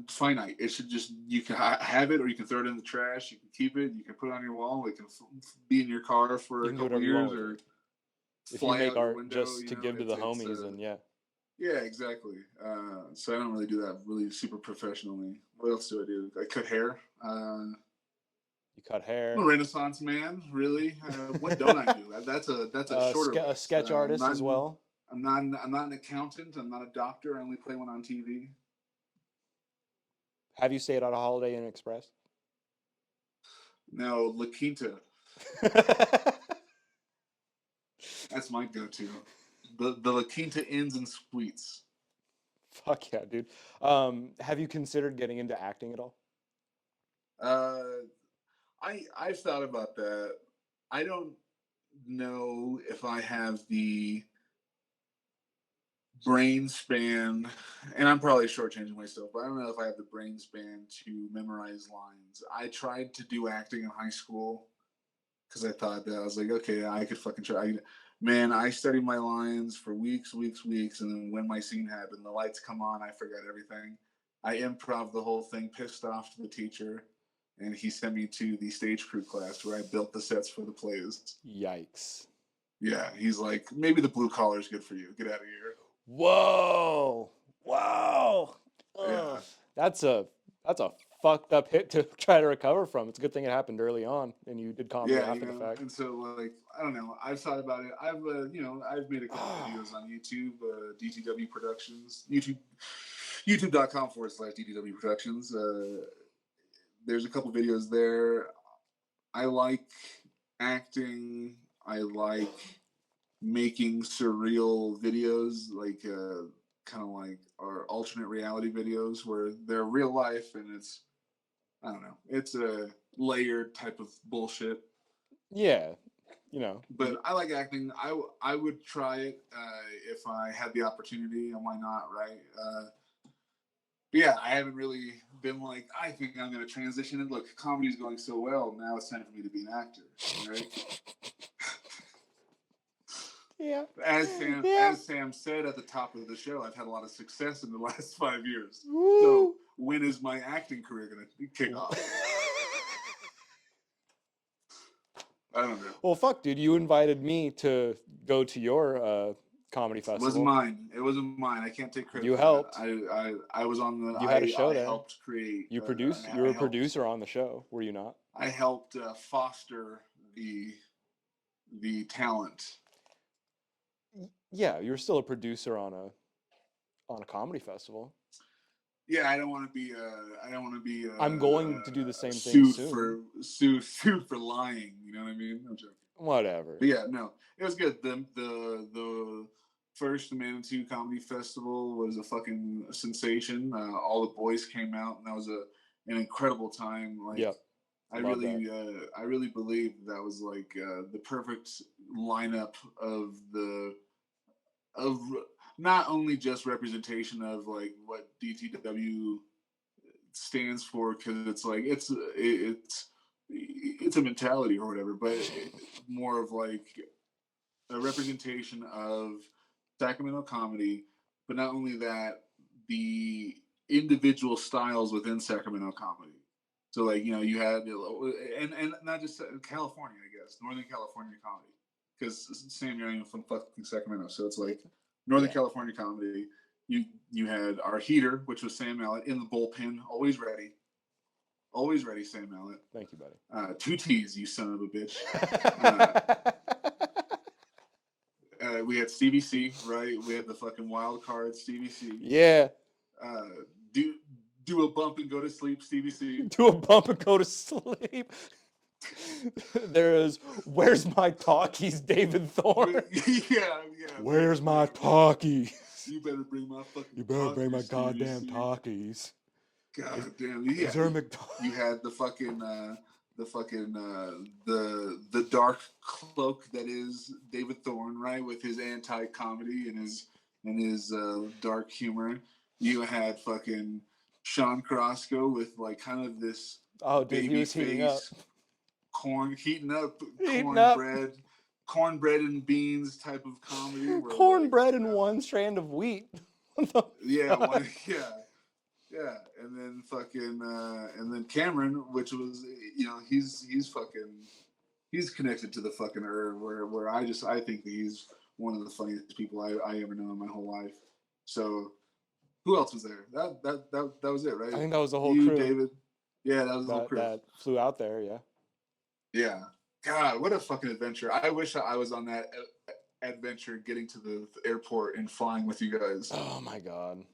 finite. It should just, you can have it or you can throw it in the trash. You can keep it. You can put it on your wall. It can be in your car for a couple years, or if you make art just to give to the homies, and yeah. Yeah, exactly. So I don't really do that really super professionally. What else do I do? I cut hair. You cut hair. I'm a Renaissance man, really. What don't I do? That's a shorter a sketch artist as well. I'm not an accountant. I'm not a doctor. I only play one on TV. Have you stayed on a Holiday Inn Express? No, La Quinta. That's my go-to. The La Quinta Inns and Suites. Fuck yeah, dude. Have you considered getting into acting at all? I've thought about that. I don't know if I have the brain span, and I'm probably shortchanging myself, but I don't know if I have the brain span to memorize lines. I tried to do acting in high school because I thought that I was like, okay, I could fucking try. Man, I studied my lines for weeks, and then when my scene happened, the lights come on, I forgot everything. I improv the whole thing, pissed off to the teacher, and he sent me to the stage crew class where I built the sets for the plays. Yikes. Yeah, he's like, maybe the blue collar is good for you. Get out of here. Whoa. Yeah. That's a fucked up hit to try to recover from. It's a good thing it happened early on and you did comedy after the fact. And so, like, I don't know. I've thought about it. I've made a couple videos on YouTube, DTW Productions, youtube.com/DTW Productions. There's a couple videos there. I like acting. I like making surreal videos, like kind of like our alternate reality videos where they're real life and it's, I don't know, it's a layered type of bullshit. Yeah, you know. But I like acting. I would try it if I had the opportunity, and why not, right? Yeah, I haven't really been like, I think I'm going to transition. And look, comedy's going so well. Now it's time for me to be an actor, right? Yeah. As Sam said at the top of the show, I've had a lot of success in the last 5 years. Woo. So when is my acting career gonna kick off? I don't know. Well, fuck, dude. You invited me to go to your comedy festival. It wasn't mine. It wasn't mine. I can't take credit. You for helped. That. I was on the. You had a show I there. helped create. You produced. You were a producer on the show, were you not? I helped foster the talent. Yeah, you were still a producer on a comedy festival. Yeah, I don't want to be. I don't want to be. I'm going to do the same thing soon. Sued for lying. You know what I mean? I'm joking. Whatever. But yeah, no, it was good. The first Manitou Comedy Festival was a fucking sensation. All the boys came out, and that was an incredible time. Like, yep. I really believe that was like the perfect lineup of not only just representation of like what DTW stands for, because it's like it's a mentality or whatever, but more of like a representation of Sacramento comedy, but not only that, the individual styles within Sacramento comedy. So like, you know, you had and not just California, I guess, Northern California comedy, because Sam, you're not even from fucking Sacramento, so it's like Northern California comedy. You had our heater, which was Sam Mallet in the bullpen, always ready, Sam Mallet. Thank you, buddy. 2 T's, you son of a bitch. We had Stevie C, right? We had the fucking wild card, Stevie C. Yeah. Do a bump and go to sleep, Stevie C. Do a bump and go to sleep. There is, where's my talkies, David Thorne? Yeah. Where's my talkies? You better bring my fucking. You better bring my goddamn talkies. God damn. Yeah. Is there a McDonald's? You had the fucking the dark cloak that is David Thorne, right, with his anti-comedy and his dark humor. You had fucking Sean Carrasco with like kind of this he was heating up. Cornbread and beans type of comedy. Cornbread and one strand of wheat. Yeah, and then fucking and then Cameron, which was, you know, he's connected to the fucking earth, where I think that he's one of the funniest people I ever know in my whole life. So who else was there? That was it, right? I think that was the whole crew. David. Yeah, that was the whole crew that flew out there. Yeah. Yeah. God, what a fucking adventure! I wish I was on that adventure, getting to the airport and flying with you guys. Oh my god.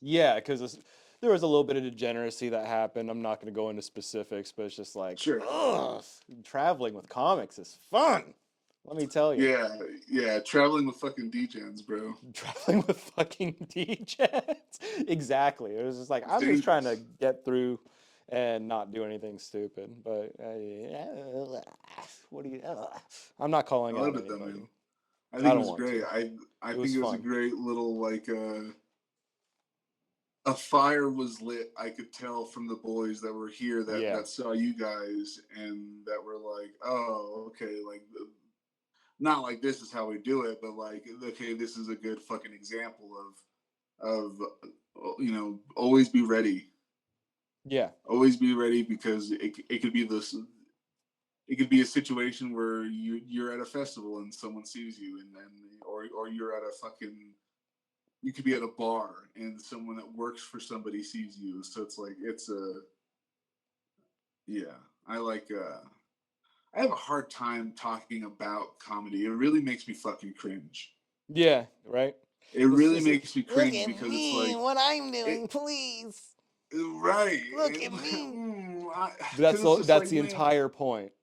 Yeah, because there was a little bit of degeneracy that happened. I'm not going to go into specifics, but it's just like, sure. Traveling with comics is fun. Let me tell you. Yeah, traveling with fucking D-Gens, bro. Traveling with fucking D-Gens. Exactly. It was just like, I'm just trying to get through and not do anything stupid. But what do you? I'm not calling out anybody. Man. I think it was great. I think it was a great little like a fire was lit. I could tell from the boys that were here that saw you guys and that were like, oh, okay, like not like this is how we do it, but like, okay, this is a good fucking example of you know, always be ready. Yeah, always be ready, because it could be this. It could be a situation where you're at a festival and someone sees you, or you're at a fucking. You could be at a bar and someone that works for somebody sees you. So it's like I have a hard time talking about comedy. It really makes me fucking cringe. Yeah, right. It really makes me cringe because it's like what I'm doing, please. Right. Look at me. That's the entire point.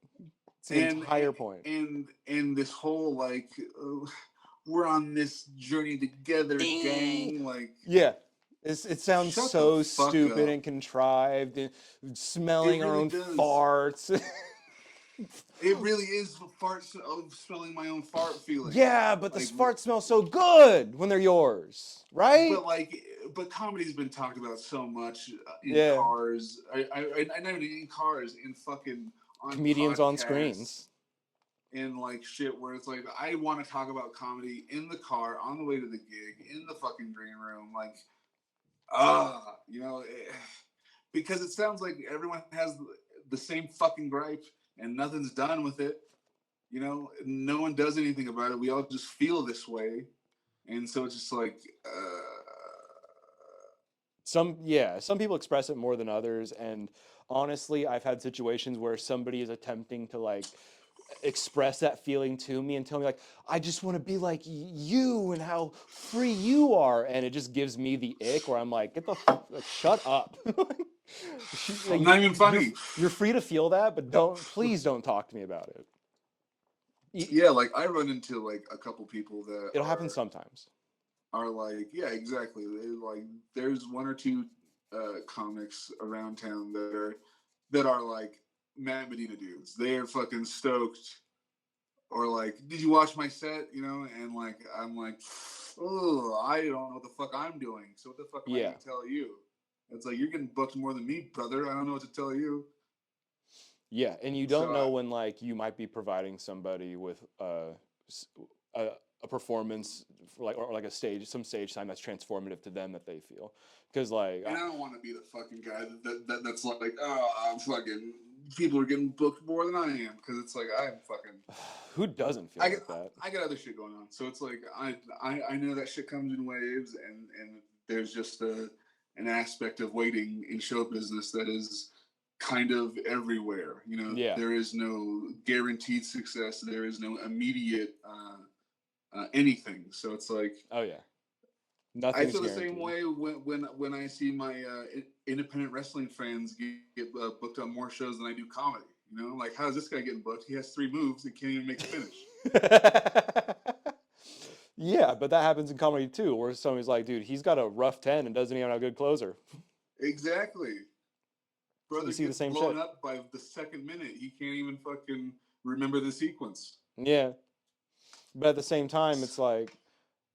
It's the entire point. And this whole like we're on this journey together, gang. Like it sounds so stupid and contrived, and smelling our own farts. It really is smelling my own fart feeling. Yeah, but the farts smell so good when they're yours, right? But comedy's been talked about so much in cars. I never in cars, in fucking on comedians podcasts, on screens. and like shit where it's like I want to talk about comedy in the car on the way to the gig in the fucking green room, like you know, because it sounds like everyone has the same fucking gripe and nothing's done with it. You know, no one does anything about it. We all just feel this way, and so it's just like some people express it more than others, and honestly, I've had situations where somebody is attempting to like express that feeling to me and tell me like I just want to be like you and how free you are, and it just gives me the ick where I'm like get the like shut up. Like, I'm not even funny. You're free to feel that, but please don't talk to me about it. Yeah, like I run into like a couple people that it'll happen sometimes. Are like, yeah, exactly. Like, there's one or two comics around town that are like Matt Medina dudes. They are fucking stoked, or like, did you watch my set? You know, and like, I'm like, oh, I don't know what the fuck I'm doing. So what the fuck am I gonna tell you? It's like you're getting booked more than me, brother. I don't know what to tell you. Yeah, and you don't know when like you might be providing somebody with a performance for like or like some stage time that's transformative to them that they feel because like and I don't want to be the fucking guy that's like I'm fucking people are getting booked more than I am because it's like I'm fucking who doesn't feel like that? I got other shit going on, so it's like I know that shit comes in waves, and there's just an aspect of waiting in show business that is kind of everywhere. You know, there is no guaranteed success. There is no immediate anything. So it's like, oh yeah, I feel the same way when I see my independent wrestling friends get booked on more shows than I do comedy. You know, like how's this guy getting booked? He has 3 moves and can't even make a finish. Yeah, but that happens in comedy too, where somebody's like, dude, he's got a rough 10 and doesn't even have a good closer. Exactly. Brother you see gets the same blown shit. up by the second minute. He can't even fucking remember the sequence. Yeah. But at the same time, it's like,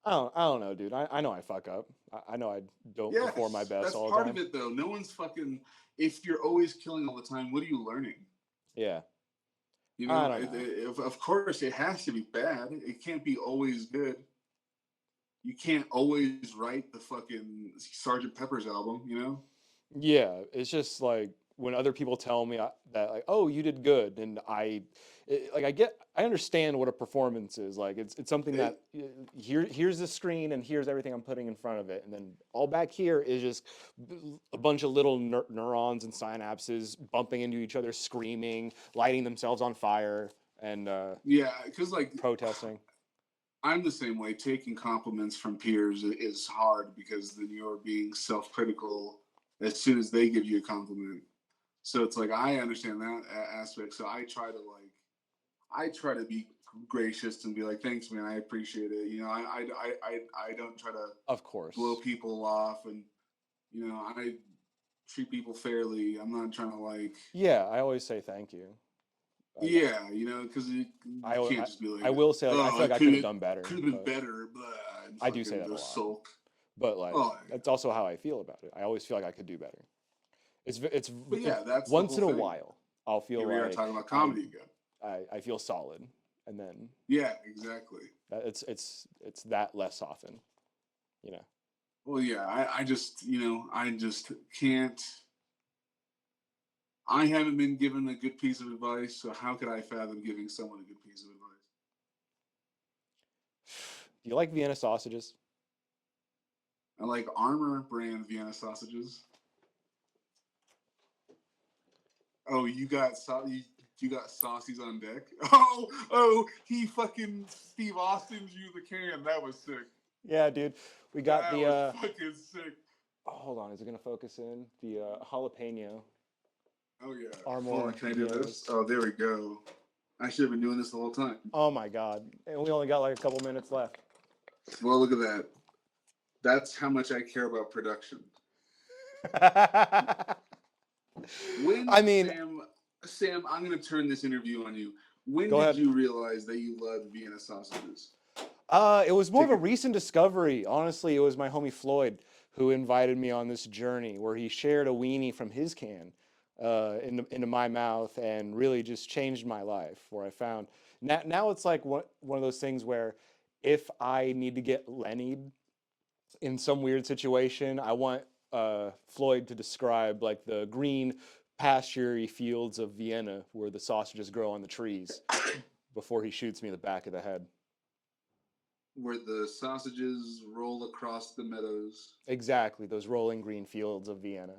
I don't know, dude. I know I fuck up. I know I don't perform my best all the time. That's part of it, though. No one's fucking. If you're always killing all the time, what are you learning? Yeah. You know, of course, it has to be bad. It can't be always good. You can't always write the fucking Sergeant Pepper's album, you know? Yeah, it's just like when other people tell me that like, oh, you did good, and I understand what a performance is. Like it's something that here's the screen and here's everything I'm putting in front of it, and then all back here is just a bunch of little neurons and synapses bumping into each other, screaming, lighting themselves on fire, and yeah, because like protesting. I'm the same way. Taking compliments from peers is hard because then you're being self-critical as soon as they give you a compliment. So it's like I understand that aspect. So I try to be gracious and be like, "Thanks, man. I appreciate it." You know, I don't try to, of course, blow people off, and you know, I treat people fairly. I'm not trying to like. Yeah, I always say thank you. Yeah, you know, because you can't just be like. I will say, like, I feel like I could have done better. Could have been better, but I do say that a lot. Sulk. But like, that's also how I feel about it. I always feel like I could do better. But yeah, that's once in a while I'll feel we are talking about comedy again. I feel solid, and then yeah, exactly. It's that less often, you know. Well, yeah, I just can't. I haven't been given a good piece of advice, so how could I fathom giving someone a good piece of advice? Do you like Vienna sausages? I like Armour brand Vienna sausages. Oh, you got saucies on deck? Oh, he fucking Steve Austin's you the can. That was sick. Yeah, dude. We got that was fucking sick. Oh, hold on, is it gonna focus in? The jalapeno. Oh yeah. Armour. Can I do this? Oh, there we go. I should have been doing this the whole time. Oh my god. And we only got like a couple minutes left. Well, look at that. That's how much I care about production. Sam, I'm going to turn this interview on you. When did you realize that you loved Vienna sausages? It was more of a recent discovery. Honestly, it was my homie Floyd who invited me on this journey where he shared a weenie from his can into my mouth and really just changed my life. Where I found Now it's like one of those things where if I need to get Lenny'd in some weird situation, I want Floyd to describe like the green pasture fields of Vienna where the sausages grow on the trees before he shoots me in the back of the head. Where the sausages roll across the meadows. Exactly, those rolling green fields of Vienna,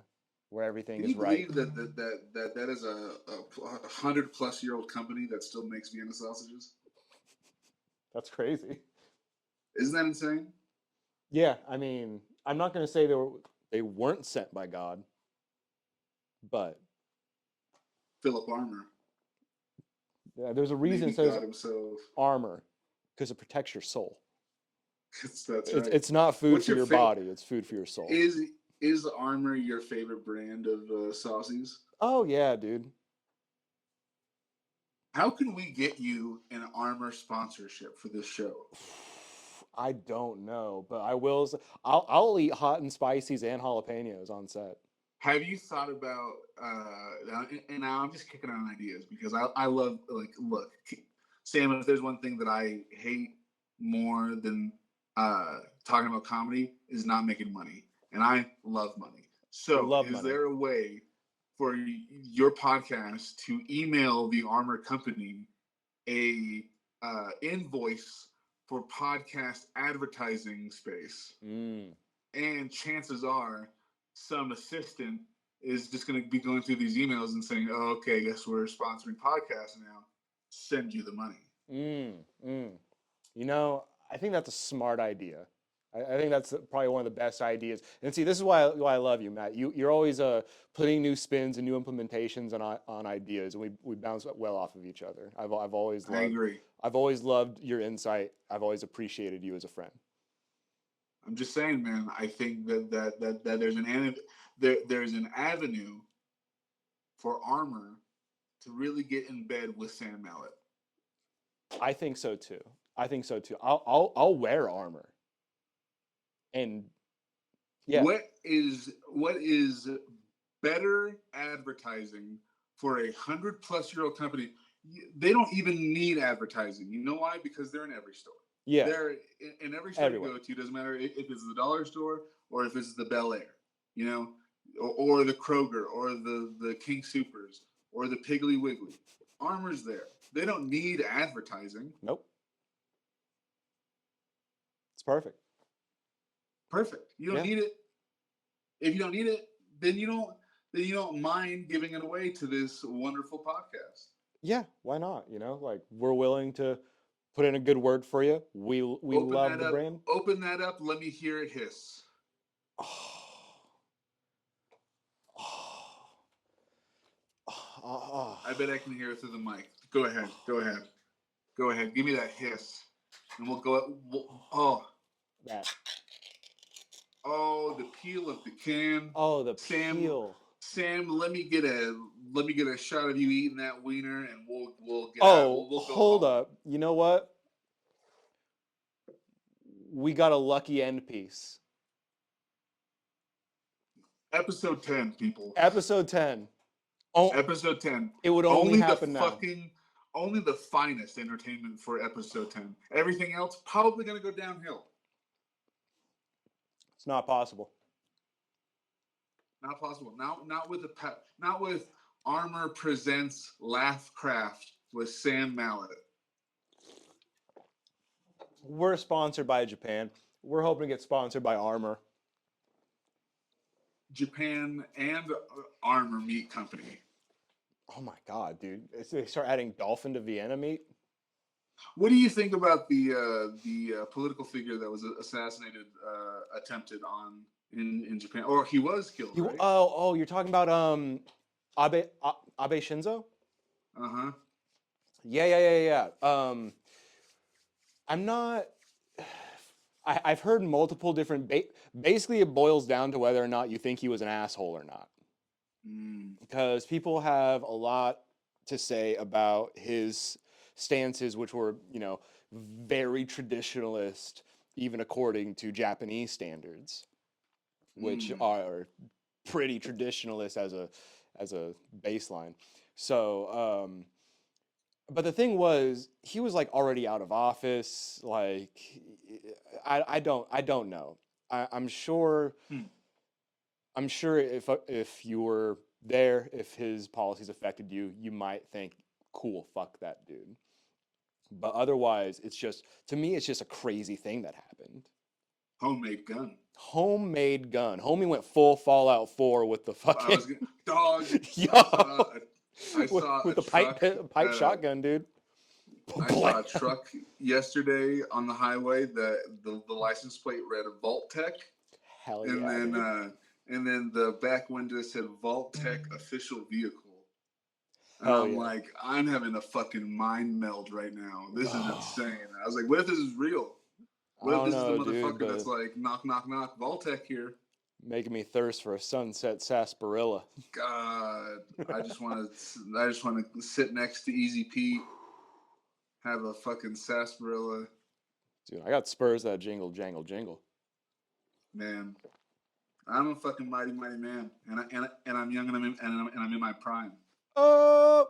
where everything is Can right. you believe that is a 100-plus-year-old company that still makes Vienna sausages? That's crazy. Isn't that insane? Yeah, I mean, I'm not going to say they weren't sent by God, but Philip Armor. Yeah, there's a reason Maybe it says God himself. armor, because it protects your soul. That's right. It's not food What's for your body; it's food for your soul. Is Armor your favorite brand of saucies? Oh yeah, dude. How can we get you an Armor sponsorship for this show? I don't know, but I will. I'll eat hot and spices and jalapenos on set. Have you thought about? And now I'm just kicking on ideas because I love, like, look, Sam. If there's one thing that I hate more than talking about comedy is not making money, and I love money. So, is there a way for your podcast to email the Armor Company a invoice for podcast advertising space? And chances are some assistant is just going to be going through these emails and saying, oh, okay, I guess we're sponsoring podcasts now. Send you the money. You know, I think that's a smart idea. I think that's probably one of the best ideas. And see, this is why I love you, Matt. You're always putting new spins and new implementations on ideas, and we bounce well off of each other. I've always loved. I agree. I've always loved your insight. I've always appreciated you as a friend. I'm just saying, man. I think that there's an avenue for Armor to really get in bed with Sam Mallet. I think so too. I'll wear Armor. And yeah, what is better advertising for 100-plus-year-old company? They don't even need advertising. You know why? Because they're in every store. Yeah, they're in every store you go to. Doesn't matter if it's the dollar store or if it's the Bel Air, you know, or the Kroger or the King Supers or the Piggly Wiggly. Armor's there. They don't need advertising. Nope. It's perfect. Perfect. You don't need it. If you don't need it, then you don't mind giving it away to this wonderful podcast. Yeah, why not? You know, like, we're willing to put in a good word for you. We love the brand. Open that up. Let me hear it hiss. I bet I can hear it through the mic. Go ahead. Give me that hiss, and we'll go. That. Oh, the peel of the can. Oh, the peel. Sam, let me get a shot of you eating that wiener, and we'll get out. We'll hold up. You know what? We got a lucky end piece. Episode 10, people. Episode 10. Episode 10. It would only happen now. Only the finest entertainment for episode 10. Everything else probably going to go downhill. It's not possible. Not possible. Not with Armor Presents LaughCraft with Sam Mallet. We're sponsored by Japan. We're hoping to get sponsored by Armor. Japan and Armor Meat Company. Oh my God, dude! They start adding dolphin to Vienna meat. What do you think about the political figure that was assassinated, attempted on in Japan, or he was killed? Right? Oh, you're talking about Abe Shinzo? Uh-huh. Yeah. I'm not. I've heard multiple different. Basically, it boils down to whether or not you think he was an asshole or not. Because people have a lot to say about his stances, which were, very traditionalist, even according to Japanese standards, which are pretty traditionalist as a baseline. So But the thing was, he was like already out of office. Like, I don't know. I'm sure. Hmm. I'm sure if you were there, if his policies affected you, you might think, cool, fuck that dude. But otherwise, it's just, to me, it's just a crazy thing that happened. Homemade gun. Homemade gun. Homie went full Fallout 4 with the I fucking was gonna, dog. yo I saw with a the truck. pipe shotgun, dude. I saw a truck yesterday on the highway that the license plate read Vault Tech, Hell and yeah, then dude. and then the back window said Vault Tech official vehicle. And Hell I'm yeah. like, I'm having a fucking mind meld right now. This is Oh, insane. I was like, what if this is real? I What if don't this is the know, dude, motherfucker that's but like, knock, knock, knock, Vault Tech here? making me thirst for a sunset sarsaparilla. God, I just want to sit next to Easy Pete, have a fucking sarsaparilla. Dude, I got spurs that jingle, jangle, jingle. Man, I'm a fucking mighty, mighty man, and I'm young and I'm in my prime. Oh,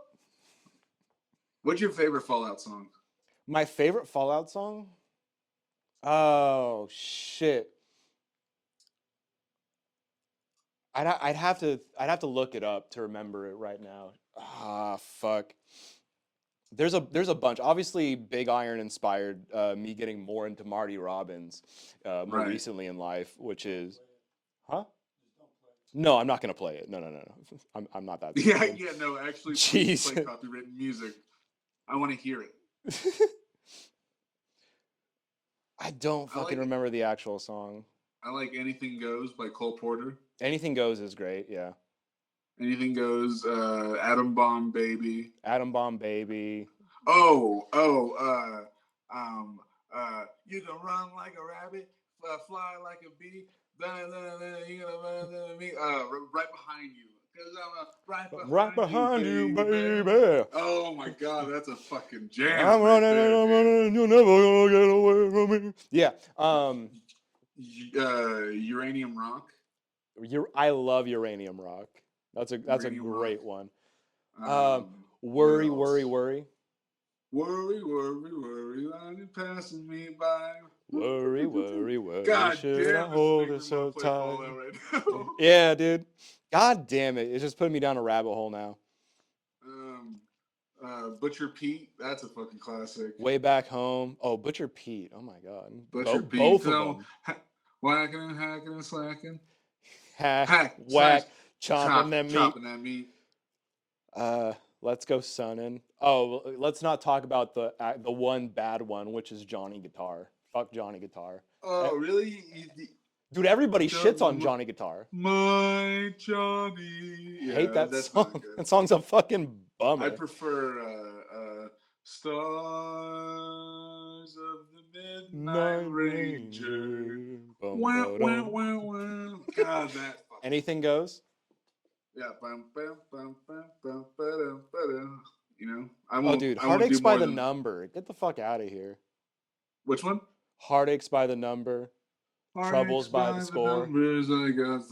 What's your favorite Fallout song? my favorite Fallout song? Oh shit. I'd have to look it up to remember it right now. Ah, fuck. There's a bunch. Obviously, Big Iron inspired me getting more into Marty Robbins more Right. recently in life, which is, huh? No, I'm not gonna play it. No, no, no, no. I'm not that Yeah, stupid. yeah, no, actually, please play Jeez. copywritten music. I want to hear it. I don't I fucking like remember the actual song. I like Anything Goes by Cole Porter. Anything Goes is great. Yeah. Anything Goes, Atom Bomb Baby. Atom Bomb Baby. Oh, you can run like a rabbit, fly like a bee. You gonna me, right behind you. Cause I'm Right right behind behind you, you, baby. baby. Oh my God, that's a fucking jam I'm right running and there, I'm dude. running, and you're never gonna get away from me. Yeah. Uranium Rock. I love Uranium Rock. That's a Uranium Rock. great one. What Worry, worry, else? worry. Worry, worry, worry, while you're passing me by. Worry, worry, worry. God Should I damn, this is hold making it me want so to play tight? Fallout right now. Yeah, dude. God damn it. It's just putting me down a rabbit hole now. Butcher Pete, that's a fucking classic. Way Back Home. Oh, Butcher Pete. Oh my God. Butcher Pete, Both of them. whacking and hacking and slacking. Hack, Hack, slash, whack, chomping that meat. chopping that meat. Let's go sunnin'. Oh, let's not talk about the one bad one, which is Johnny Guitar. Fuck Johnny Guitar. Oh, really? Dude, everybody shits on Johnny Guitar. My Johnny. Hate Yeah, that that's song. not good. That song's a fucking I bummer. prefer Stars of the Midnight Night Ranger. Bum, Wow, wow, ba-dum. wow, wow. God, that fucking. Anything Goes? Yeah. Bum, bum, bum, bum, bum, ba-dum, ba-dum. You know, Oh, dude, I won't do Heartaches by more the than. Number. Get the fuck out of here. Which one? Heartaches by the Number. Heartaches Troubles by the by the Score. numbers, I got.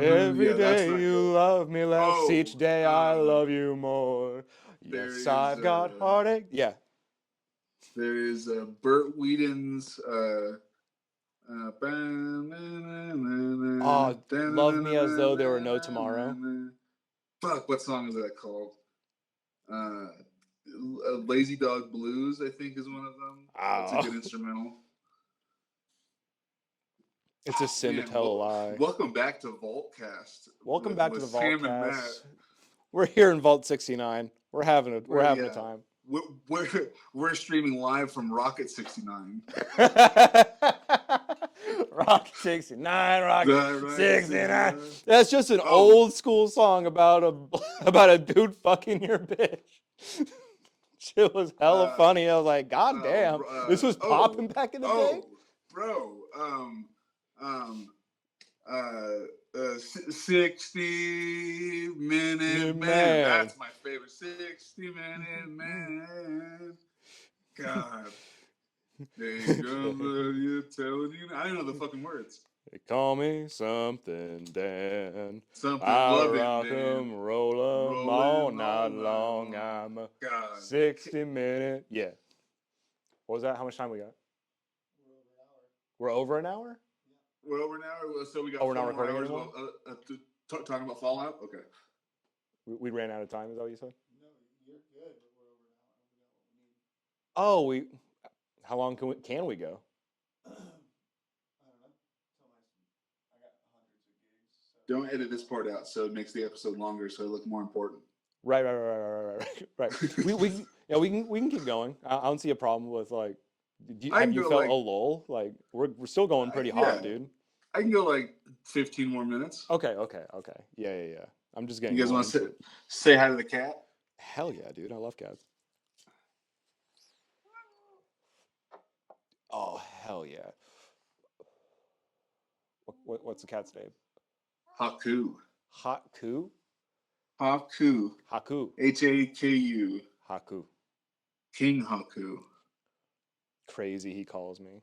Every Yeah, that's day not you good. love me less, each Oh, day I love you more. there Yes, is I've got heartache. Yeah. Burt Whedon's Oh, Love Me As Though There Were No Tomorrow. fuck, what song is that called? Lazy Dog Blues, I think, is one of them. That's a good instrumental. It's a sin to tell a lie. Welcome back to Vaultcast. Welcome back to the Sam and Matt. Vaultcast. We're here in Vault 69. We're having a time. We're streaming live from Rocket 69. Rocket 69, Rocket 69. That's just an Oh. old school song about a dude fucking your bitch. Shit was hella funny. I was like, God damn, this was popping back in the day. Bro, 60-minute man. That's my favorite. 60-minute man. God. There you go, you're telling you. I don't know the fucking words. They call me something, Dan. Something I loving, rock Dan. 'em, roll 'em all Rolling night all night long. long. I'm a God. 60-minute. Yeah. What was that? How much time we got? We're over an hour? We're over an hour, so we Oh, got we're not 4 more recording hours anymore? talking about Fallout? Okay. We ran out of time, is that what you said? No, you're good, but we're over an hour. We got what we need. Oh, how long can we go? I don't know. I got hundreds of gigs. So. Don't edit this part out so it makes the episode longer so it looks more important. Right. We can keep going. I don't see a problem with like. Have you felt a lull? Like we're still going pretty hot, dude. I can go like 15 more minutes. Okay. Yeah. I'm just getting. You guys want to say hi to the cat? Hell yeah, dude! I love cats. Oh hell yeah! What's the cat's name? Haku. Haku. Haku. Haku. Haku. Haku. King Haku. Crazy, he calls me.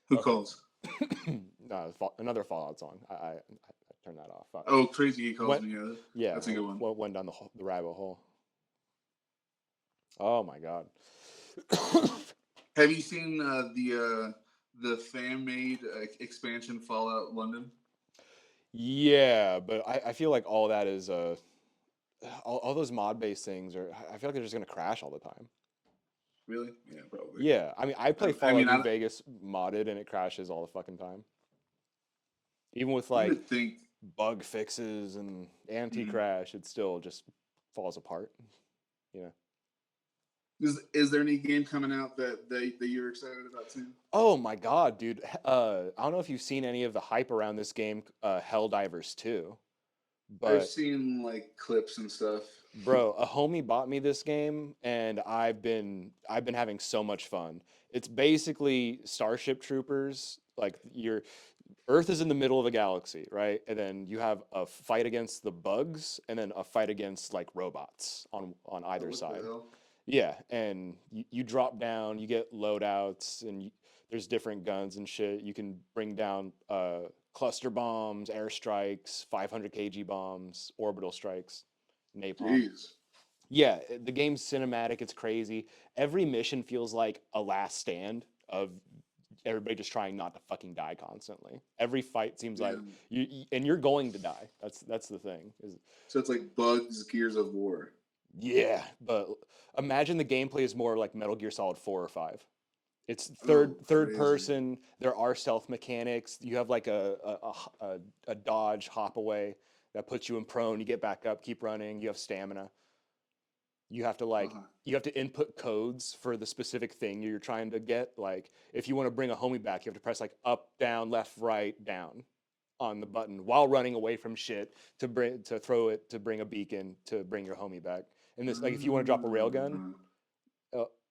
Who calls? No, another Fallout song. I turned that off. Fuck. Oh, crazy, he calls me. Yeah, that's a good one. Went down the rabbit hole. Oh my god. Have you seen the fan-made expansion Fallout London? Yeah, but I feel like all that is all those mod-based things are. I feel like they're just gonna crash all the time. Really? Yeah, probably. Yeah, I mean, I play Fallout New Vegas modded and it crashes all the fucking time. Even with like bug fixes and anti-crash, it still just falls apart. You know. Is there any game coming out that you're excited about too? Oh my god, dude! I don't know if you've seen any of the hype around this game, Helldivers 2. But I've seen like clips and stuff. Bro, a homie bought me this game, and I've been having so much fun. It's basically Starship Troopers. Like your Earth is in the middle of a galaxy, right? And then you have a fight against the bugs, and then a fight against like robots on either side. Yeah, and you drop down, you get loadouts, and there's different guns and shit. You can bring down cluster bombs, airstrikes, 500 kg bombs, orbital strikes, napalm. Jeez. Yeah, the game's cinematic. It's crazy. Every mission feels like a last stand of everybody just trying not to fucking die constantly. Every fight seems like you're going to die. That's the thing. So it's like Bugs Gears of War. Yeah, but imagine the gameplay is more like Metal Gear Solid 4 or 5. It's third person. There are stealth mechanics. You have like a dodge hop away that puts you in prone. You get back up, keep running. You have stamina. You have to you have to input codes for the specific thing you're trying to get. Like if you want to bring a homie back, you have to press like up, down, left, right, down on the button while running away from shit to throw it to bring a beacon to bring your homie back. And this like if you want to drop a railgun,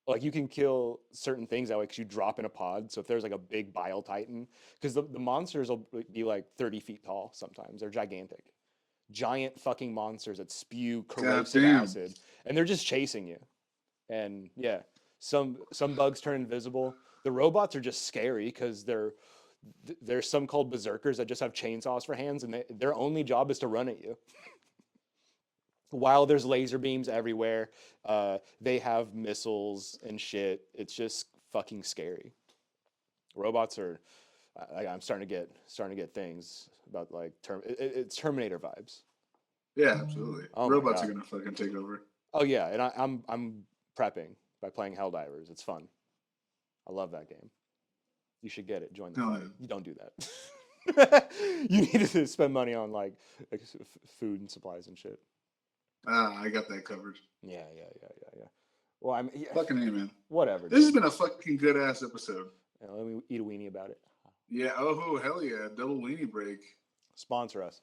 like you can kill certain things that way because you drop in a pod. So if there's like a big bile titan, because the monsters will be like 30 feet tall sometimes. They're gigantic. Giant fucking monsters that spew corrosive acid, and they're just chasing you. And yeah, some bugs turn invisible. The robots are just scary because there's some called berserkers that just have chainsaws for hands, and their only job is to run at you. While there's laser beams everywhere, they have missiles and shit. It's just fucking scary. Robots are. I'm starting to get things about like it's Terminator vibes. Yeah, absolutely. Oh robots are gonna fucking take over. Oh yeah, and I'm prepping by playing Helldivers. It's fun. I love that game. You should get it. Join the fight. You don't do that. You need to spend money on like food and supplies and shit. I got that covered. Yeah. Well, I'm fucking A, man. Whatever. This has been a fucking good ass episode. Yeah, let me eat a weenie about it. Yeah. Oh hell yeah! Double weenie break. Sponsor us.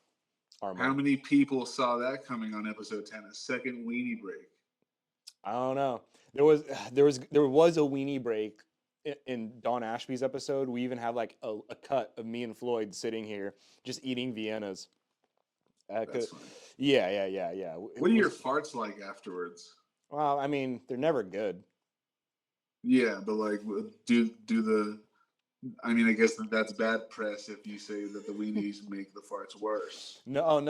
How many people saw that coming on episode 10? A second weenie break. I don't know. There was a weenie break in Don Ashby's episode. We even have like a cut of me and Floyd sitting here just eating Viennas. That's funny. Yeah. What are your farts like afterwards? Well, I mean, they're never good. Yeah, but like, do the I mean, I guess that's bad press if you say that the weenies make the farts worse. No,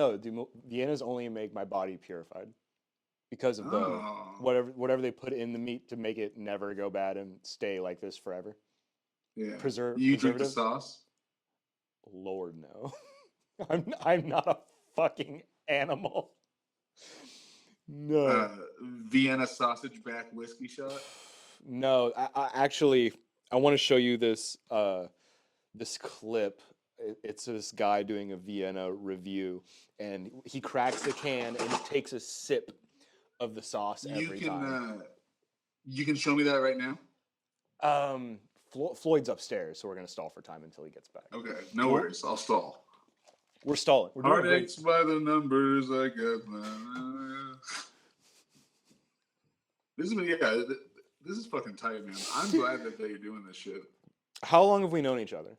Viennas only make my body purified because of the whatever they put in the meat to make it never go bad and stay like this forever. Yeah. You Preservatives. drink the sauce? Lord, no. I'm not a fucking animal. No. Vienna sausage back whiskey shot? No, I actually I want to show you this this clip. It's this guy doing a Vienna review, and he cracks the can and takes a sip of the sauce every time. You can show me that right now? Floyd's upstairs, so we're gonna stall for time until he gets back. Okay, no worries. I'll stall. We're stalling. We're doing Heartaches by the numbers, I guess. This is fucking tight, man. I'm glad that you're doing this shit. How long have we known each other?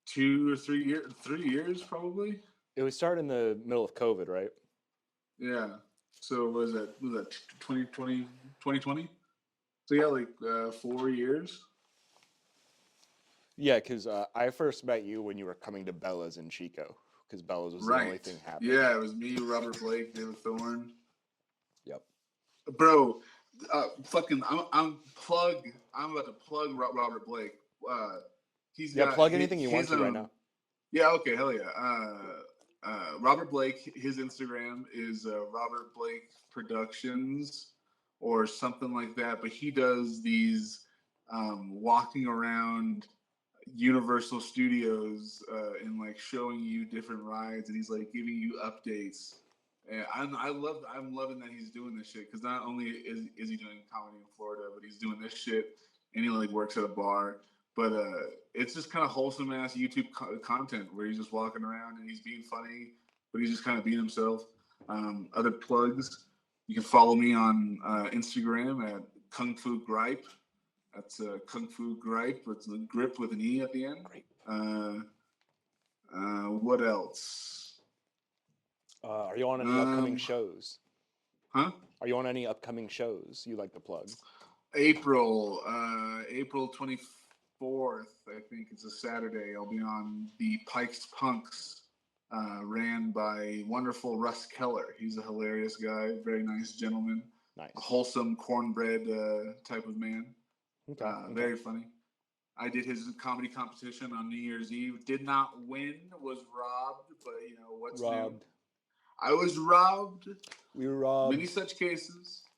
2 or 3 years. 3 years, probably. It was started in the middle of COVID, right? Yeah. So was that 2020? So yeah, like 4 years. Yeah, because I first met you when you were coming to Bella's in Chico, because Bella's was the only thing happening. Yeah, it was me, Robert Blake, David Thorne. Yep. Bro, fucking, I'm about to plug Robert Blake. Plug anything you want to right now. Yeah, okay, hell yeah. Robert Blake, his Instagram is Robert Blake Productions or something like that, but he does these walking around Universal Studios and like showing you different rides, and he's like giving you updates. And I'm loving that he's doing this shit, because not only is he doing comedy in Florida, but he's doing this shit, and he like works at a bar. But it's just kind of wholesome ass YouTube content where he's just walking around and he's being funny, but he's just kind of being himself. Other plugs, you can follow me on Instagram at Kung Fu Gripe. That's Kung Fu Gripe. It's a grip with an E at the end. What else? Are you on any upcoming shows? Huh? Are you on any upcoming shows you like to plug? April 24th, I think it's a Saturday. I'll be on the Pikes Punks, ran by wonderful Russ Keller. He's a hilarious guy, very nice gentleman. Nice. A wholesome cornbread type of man. Okay. Very funny. I did his comedy competition on New Year's Eve. Did not win, was robbed, but you know what's robbed. New? I was robbed. We were robbed. Many such cases.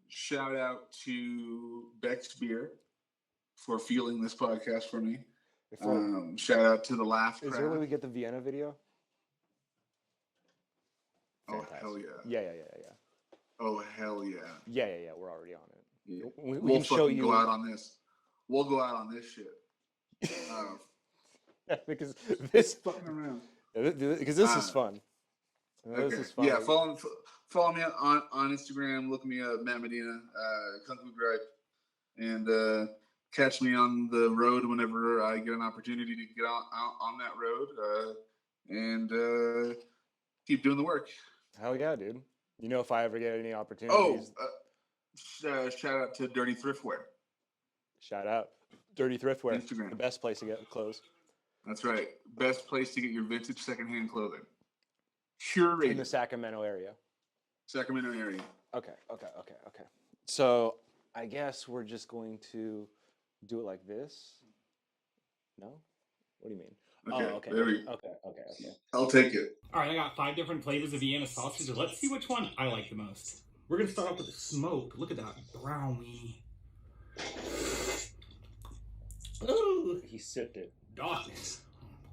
Shout out to Beck's Beer for fueling this podcast for me. Shout out to the LaughCraft. Is there a way we get the Vienna video? Fantastic. Oh, hell yeah. Yeah. Oh, hell yeah. Yeah. We're already on it. Yeah. We can show you. Go out on this. We'll go out on this shit. Because this fucking around. Because this is fun. Okay. This is fun. Yeah, follow me on Instagram. Look me up, Matt Medina, Kung Fu Gripe, and catch me on the road whenever I get an opportunity to get on that road, and keep doing the work. Hell yeah, dude. You know, if I ever get any opportunities. Shout out to Dirty Thriftwear. Shout out. Dirty Thriftwear. Instagram. The best place to get clothes. That's right. Best place to get your vintage secondhand clothing. Curated. In the Sacramento area. Okay. So I guess we're just going to do it like this. No? What do you mean? Okay. Okay. There we go. Okay. I'll take it. All right, I got 5 different flavors of Vienna sausage. Let's see which one I like the most. We're going to start off with the smoke. Look at that brownie. Ooh. He sipped it. Darkness.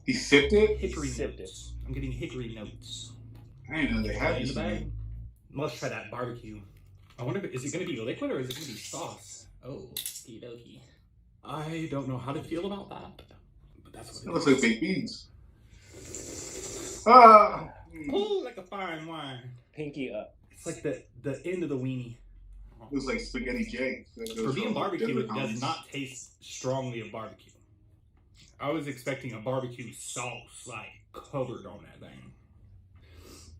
He sipped it? Hickory notes. I'm getting hickory notes. I didn't know they had in this the bag. Let's try that barbecue. I wonder, is it going to be liquid or is it going to be sauce? Oh, okie dokie. I don't know how to feel about that, but that's what it looks like baked beans. Ah! Oh, like a fine wine. Pinky up. It's like the end of the weenie. It was like spaghetti jake. For being barbecue, it does not taste strongly of barbecue. I was expecting a barbecue sauce, like, covered on that thing.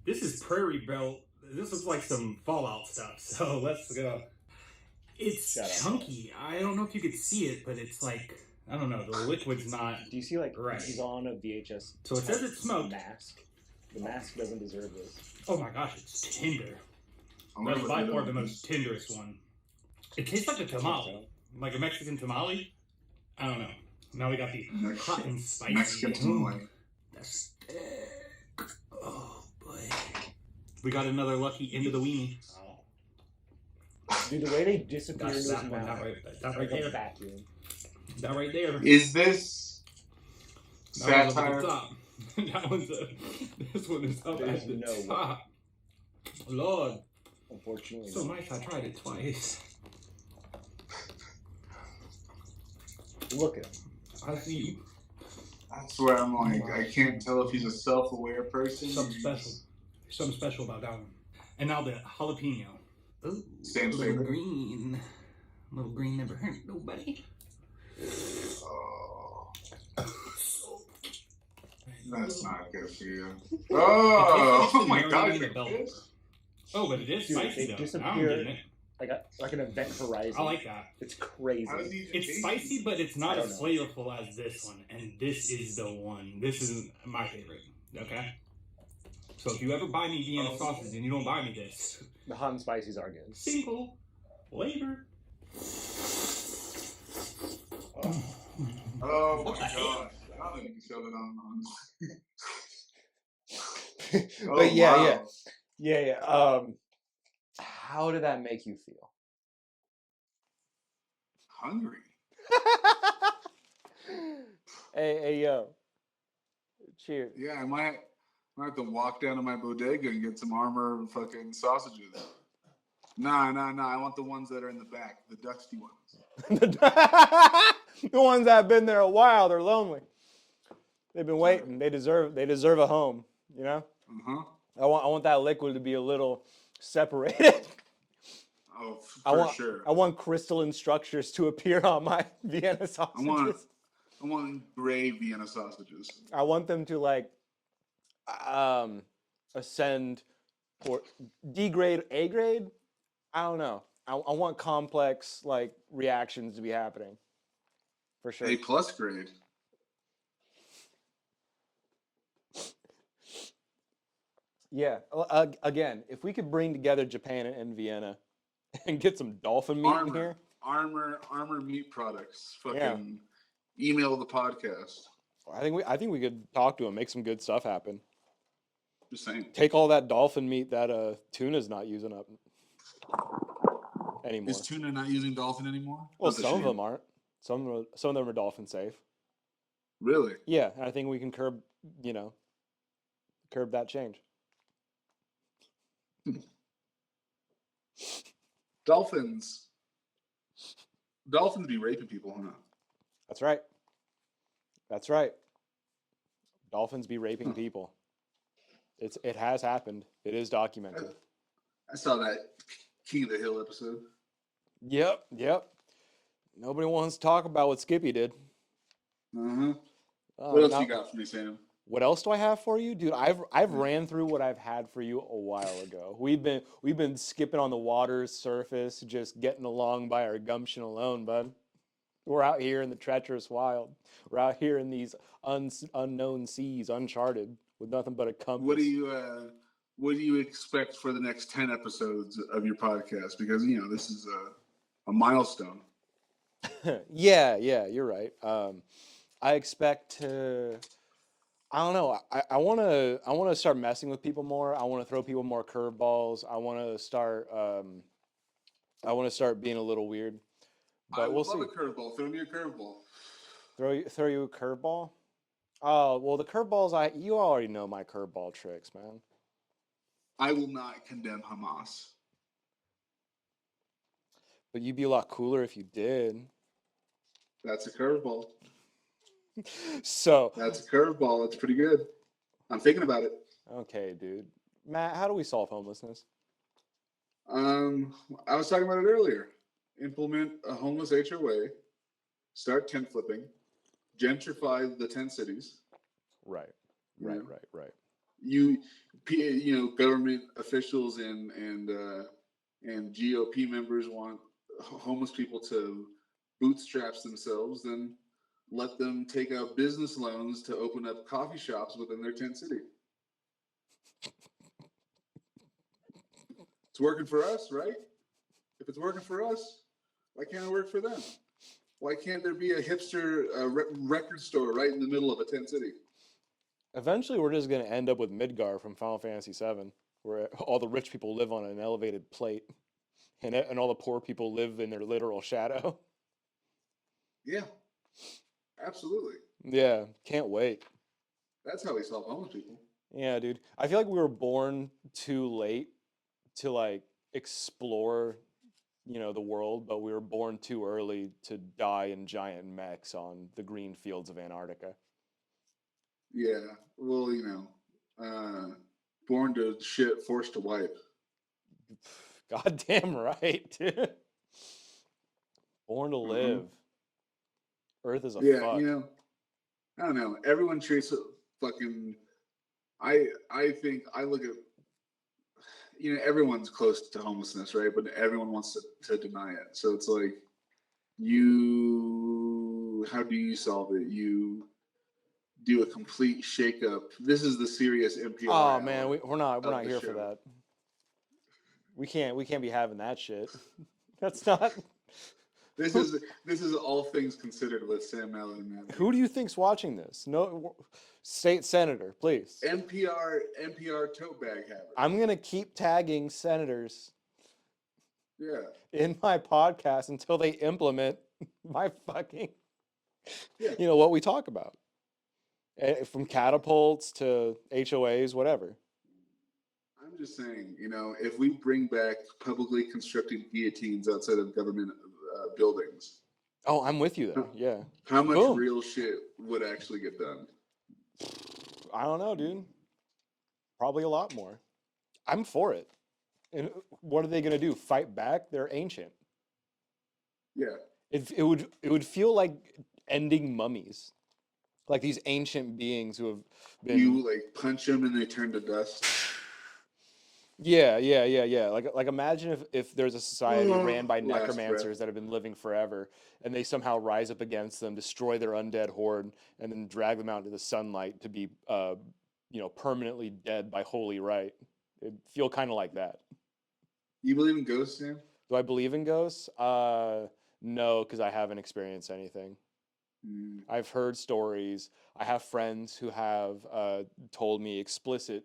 This is Prairie Belt. This looks like some Fallout stuff, so let's go. It's chunky. I don't know if you could see it, but it's like, I don't know, the liquid's not. Do you see, like, right. he's on a VHS? So it says it's smoked. Mask. The mask doesn't deserve this. Oh my gosh, it's tender. That's by far the most tenderest one. It tastes like a tamale, like a Mexican tamale. I don't know. Now we got the hot and spicy. Mexican tamale. That's thick. Oh boy. We got another lucky into the weenie. Dude, the way they disappear That's into that his one, mouth, that right like there. a vacuum. That right there. Is this That one's satire? up at the top. That one's this one is up There's at the no top. Lord. Unfortunately. So nice, I tried it twice. Look at him. I see you. That's where I'm like, I can't tell if he's a self-aware person. Something special. Something special about that one. And now the jalapeno. Ooh, Same little flavor. green. Little green never hurt nobody. Oh, that's not good for you. Oh my god, you're pissed? Oh, but it is Dude, spicy they though. disappear. I'm getting it. like an Event Horizon. I like that. It's crazy. How does he even It's taste? spicy, but it's I not don't as know. flavorful as this one. And this is the one. This is my favorite. Okay? So if you ever buy me Vienna sausages and you don't buy me this, The hot and spices are good. single flavor. Oh my god. I don't even feel it on. Oh, But yeah, wow. yeah. How did that make you feel? Hungry. Hey, yo. Cheers. Yeah, I might have to walk down to my bodega and get some Armor fucking sausages. Nah. I want the ones that are in the back, the dusty ones. The ones that have been there a while, they're lonely. They've been waiting. They deserve a home, you know? Uh-huh. I want that liquid to be a little separated. Oh, I sure. want crystalline structures to appear on my Vienna sausages. I want gray Vienna sausages. I want them to like ascend or degrade A grade. I don't know. I want complex like reactions to be happening. For sure. A+ grade. Yeah. Again, if we could bring together Japan and Vienna and get some dolphin meat in here. Armor meat products. Fucking email the podcast. I think we could talk to them, make some good stuff happen. Just saying. Take all that dolphin meat that tuna's not using up anymore. Is tuna not using dolphin anymore? Well, That's a some of shame. them aren't. Some of them are dolphin safe. Really? Yeah, and I think we can curb that change. Dolphins be raping people, huh? That's right. That's right. Dolphins be raping people. It has happened. It is documented. I saw that King of the Hill episode. Yep. Nobody wants to talk about what Skippy did. Uh-huh. What else now- you got for me, Sam? What else do I have for you, dude? I've ran through what I've had for you a while ago. We've been skipping on the water's surface, just getting along by our gumption alone, bud. We're out here in the treacherous wild. We're out here in these unknown seas, uncharted, with nothing but a compass. What do you expect for the next 10 episodes of your podcast? Because this is a milestone. Yeah, you're right. I expect to. I don't know. I want to start messing with people more. I want to throw people more curveballs. I want to start being a little weird. But I would we'll love see. a curveball. Throw me a curveball. Throw you a curveball? Oh, well, the curveballs you already know my curveball tricks, man. I will not condemn Hamas. But you'd be a lot cooler if you did. That's a curveball. So That's a curveball. That's pretty good. I'm thinking about it. okay, dude. Matt, how do we solve homelessness? I was talking about it earlier. Implement a homeless HOA. Start tent flipping. Gentrify the 10 cities. Right. Yeah. Right. Government officials and GOP members want homeless people to bootstraps themselves, then let them take out business loans to open up coffee shops within their tent city. It's working for us, right? If it's working for us, why can't it work for them? Why can't there be a hipster record store right in the middle of a tent city? Eventually, we're just going to end up with Midgar from Final Fantasy VII, where all the rich people live on an elevated plate, and all the poor people live in their literal shadow. Yeah, absolutely. Yeah, can't wait. That's how we solve homeless people. Yeah, dude. I feel like we were born too late to like explore, the world, but we were born too early to die in giant mechs on the green fields of Antarctica. Yeah, well, born to shit, forced to wipe. Goddamn right, dude. Born to live. Earth is a fuck. I don't know. Everyone treats it fucking. I think I look at. Everyone's close to homelessness, right? But everyone wants to deny it. So it's like, how do you solve it? You do a complete shakeup. This is the serious NPR. Oh man, we're not here for that. We can't be having that shit. That's not. This is all things considered with Sam Allen and Matt. Who do you think's watching this? No, state senator, please. NPR tote bag habit. I'm gonna keep tagging senators. Yeah. In my podcast until they implement my fucking. What we talk about. From catapults to HOAs, whatever. I'm just saying, if we bring back publicly constructed guillotines outside of government buildings. Oh, I'm with you there. Yeah. How much real shit would actually get done? I don't know, dude. Probably a lot more. I'm for it. And what are they going to do? Fight back? They're ancient. Yeah. It would feel like ending mummies. Like these ancient beings who have been. You like punch them and they turn to dust. Yeah. Like imagine if there's a society ran by necromancers that have been living forever, and they somehow rise up against them, destroy their undead horde, and then drag them out into the sunlight to be, permanently dead by holy right. It'd feel kind of like that. You believe in ghosts, Sam? Do I believe in ghosts? No, because I haven't experienced anything. I've heard stories. I have friends who have told me explicit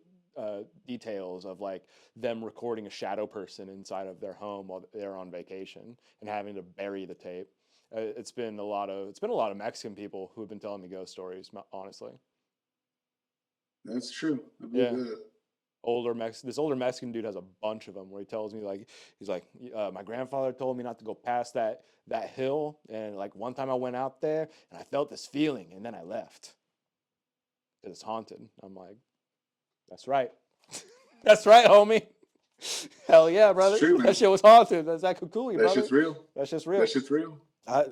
details of like them recording a shadow person inside of their home while they're on vacation and having to bury the tape. It's been a lot of Mexican people who have been telling me ghost stories. Honestly, that's true. Yeah. This older Mexican dude has a bunch of them where he tells me he's like, my grandfather told me not to go past that hill, and like one time I went out there and I felt this feeling and then I left because it's haunted. I'm like, that's right. That's right, homie. Hell yeah, brother. True, that shit was haunted. That's that cool, brother. That shit's real. That's just real. That shit's real.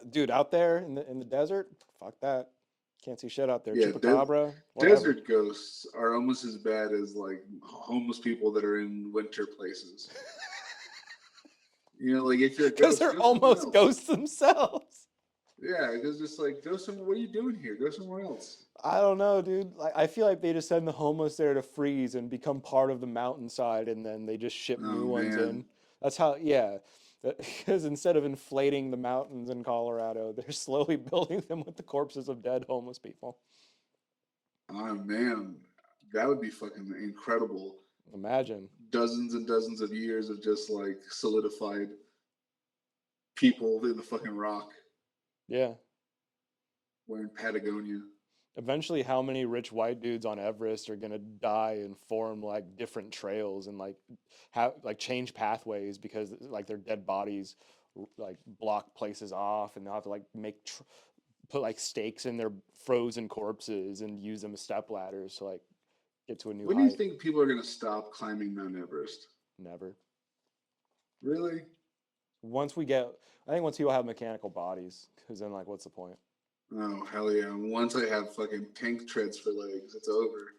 Dude, out there in the desert, fuck that. Can't see shit out there. Yeah, Chupacabra. Desert ghosts are almost as bad as like homeless people that are in winter places. Like if you're a ghost, because they're almost ghosts themselves. Yeah, because just like go somewhere. What are you doing here? Go somewhere else. I don't know, dude. I feel like they just send the homeless there to freeze and become part of the mountainside, and then they just ship new ones in. That's how. Yeah. Because instead of inflating the mountains in Colorado, they're slowly building them with the corpses of dead homeless people. Oh, man. That would be fucking incredible. Imagine. Dozens and dozens of years of just, like, solidified people in the fucking rock. Yeah. We're in Patagonia. Eventually, how many rich white dudes on Everest are gonna die and form like different trails and change pathways because like their dead bodies like block places off, and they'll have to like put like stakes in their frozen corpses and use them as step ladders to like get to a new height. When do you think people are gonna stop climbing Mount Everest? Never. Really? I think once people have mechanical bodies, because then like what's the point? Oh, hell yeah. Once I have fucking tank treads for legs, it's over.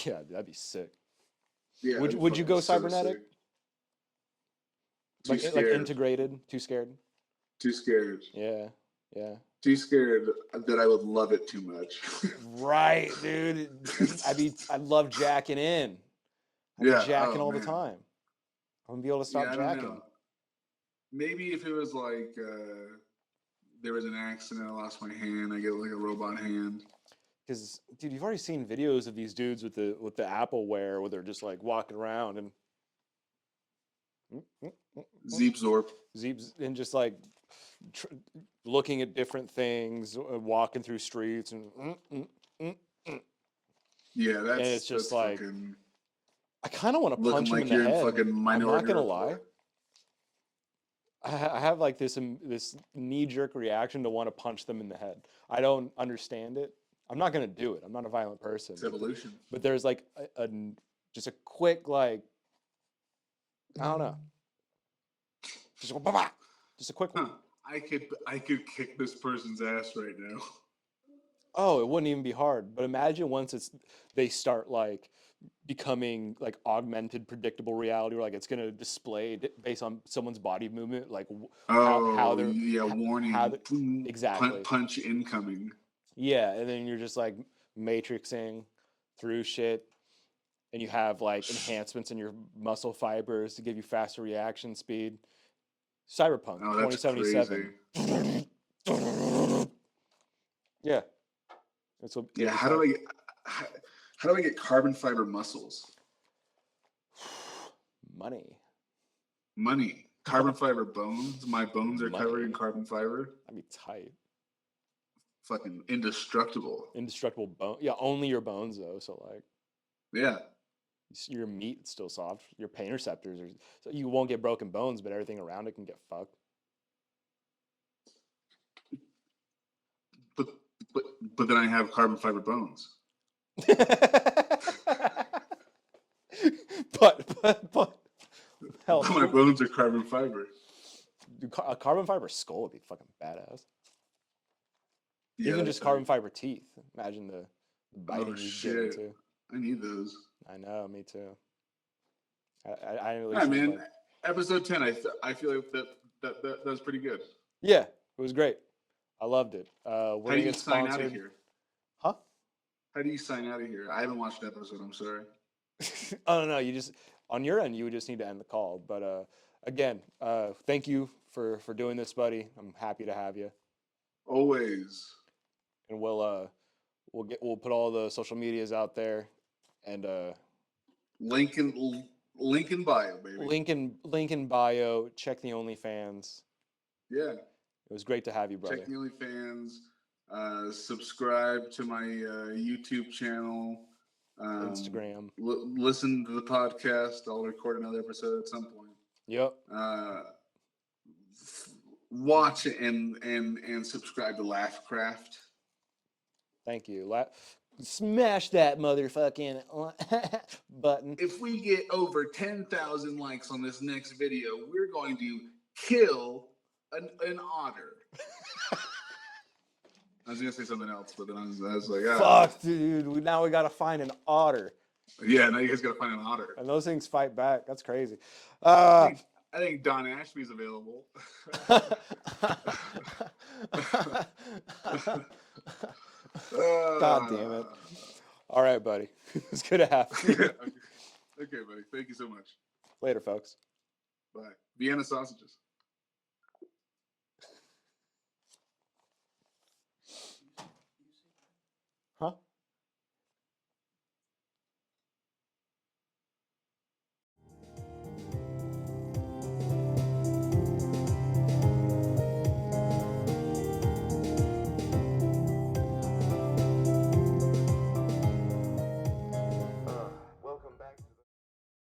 Yeah, that'd be sick. Yeah. Would you go cybernetic? Like integrated, too scared. Too scared. Yeah. Too scared that I would love it too much. Right, dude. I love jacking in. I'd be jacking all the time. I wouldn't be able to stop jacking. Maybe if it was like there was an accident, I lost my hand, I get like a robot hand. Because, dude, you've already seen videos of these dudes with the Apple Wear where they're just like walking around and Zeep and just like looking at different things, walking through streets and yeah, and it's just like fucking, I kind of want to punch him in the head. I'm not gonna lie. I have like this knee-jerk reaction to want to punch them in the head. I don't understand it. I'm not gonna do it. I'm not a violent person. It's evolution. But there's like just a quick like I don't know. Just a quick one. I could kick this person's ass right now. Oh, it wouldn't even be hard. But imagine once they start like becoming like augmented predictable reality, or like it's gonna display based on someone's body movement, like how they're warning, exactly punch incoming. Yeah, and then you're just like matrixing through shit, and you have like enhancements in your muscle fibers to give you faster reaction speed. Cyberpunk 2077. Yeah. That's what. Yeah. How do I get carbon fiber muscles? Money. Carbon fiber bones. My bones are covered in carbon fiber. That'd be tight. Fucking indestructible. Indestructible bone. Yeah, only your bones though. So like. Yeah. Your meat's still soft. Your pain receptors so you won't get broken bones, but everything around it can get fucked. But then I have carbon fiber bones. but hell, my bones are carbon fiber. A carbon fiber skull would be fucking badass. Yeah, even just carbon fiber teeth. Imagine the biting you get into. I need those. I know, me too. I really. Man, episode 10. I feel like that was pretty good. Yeah, it was great. I loved it. How do you sign out of here? Huh? How do you sign out of here? I haven't watched the episode. I'm sorry. Oh no, you just on your end you would just need to end the call. But again, thank you for doing this, buddy. I'm happy to have you. Always. And we'll put all the social medias out there, and link in bio, baby. Link in bio. Check the OnlyFans. Yeah. It was great to have you, brother. Check the OnlyFans. Subscribe to my YouTube channel. Instagram. Listen to the podcast. I'll record another episode at some point. Yep. Watch and subscribe to LaughCraft. Thank you. Smash that motherfucking button. If we get over 10,000 likes on this next video, we're going to kill an otter. I was gonna say something else, but then I was like, fuck, dude. Now we gotta find an otter. Yeah, now you guys gotta find an otter. And those things fight back. That's crazy. I think Don Ashby's available. God damn it. All right, buddy. It's good to have you. Okay, buddy. Thank you so much. Later, folks. Bye. Vienna sausages. Huh? Welcome back to the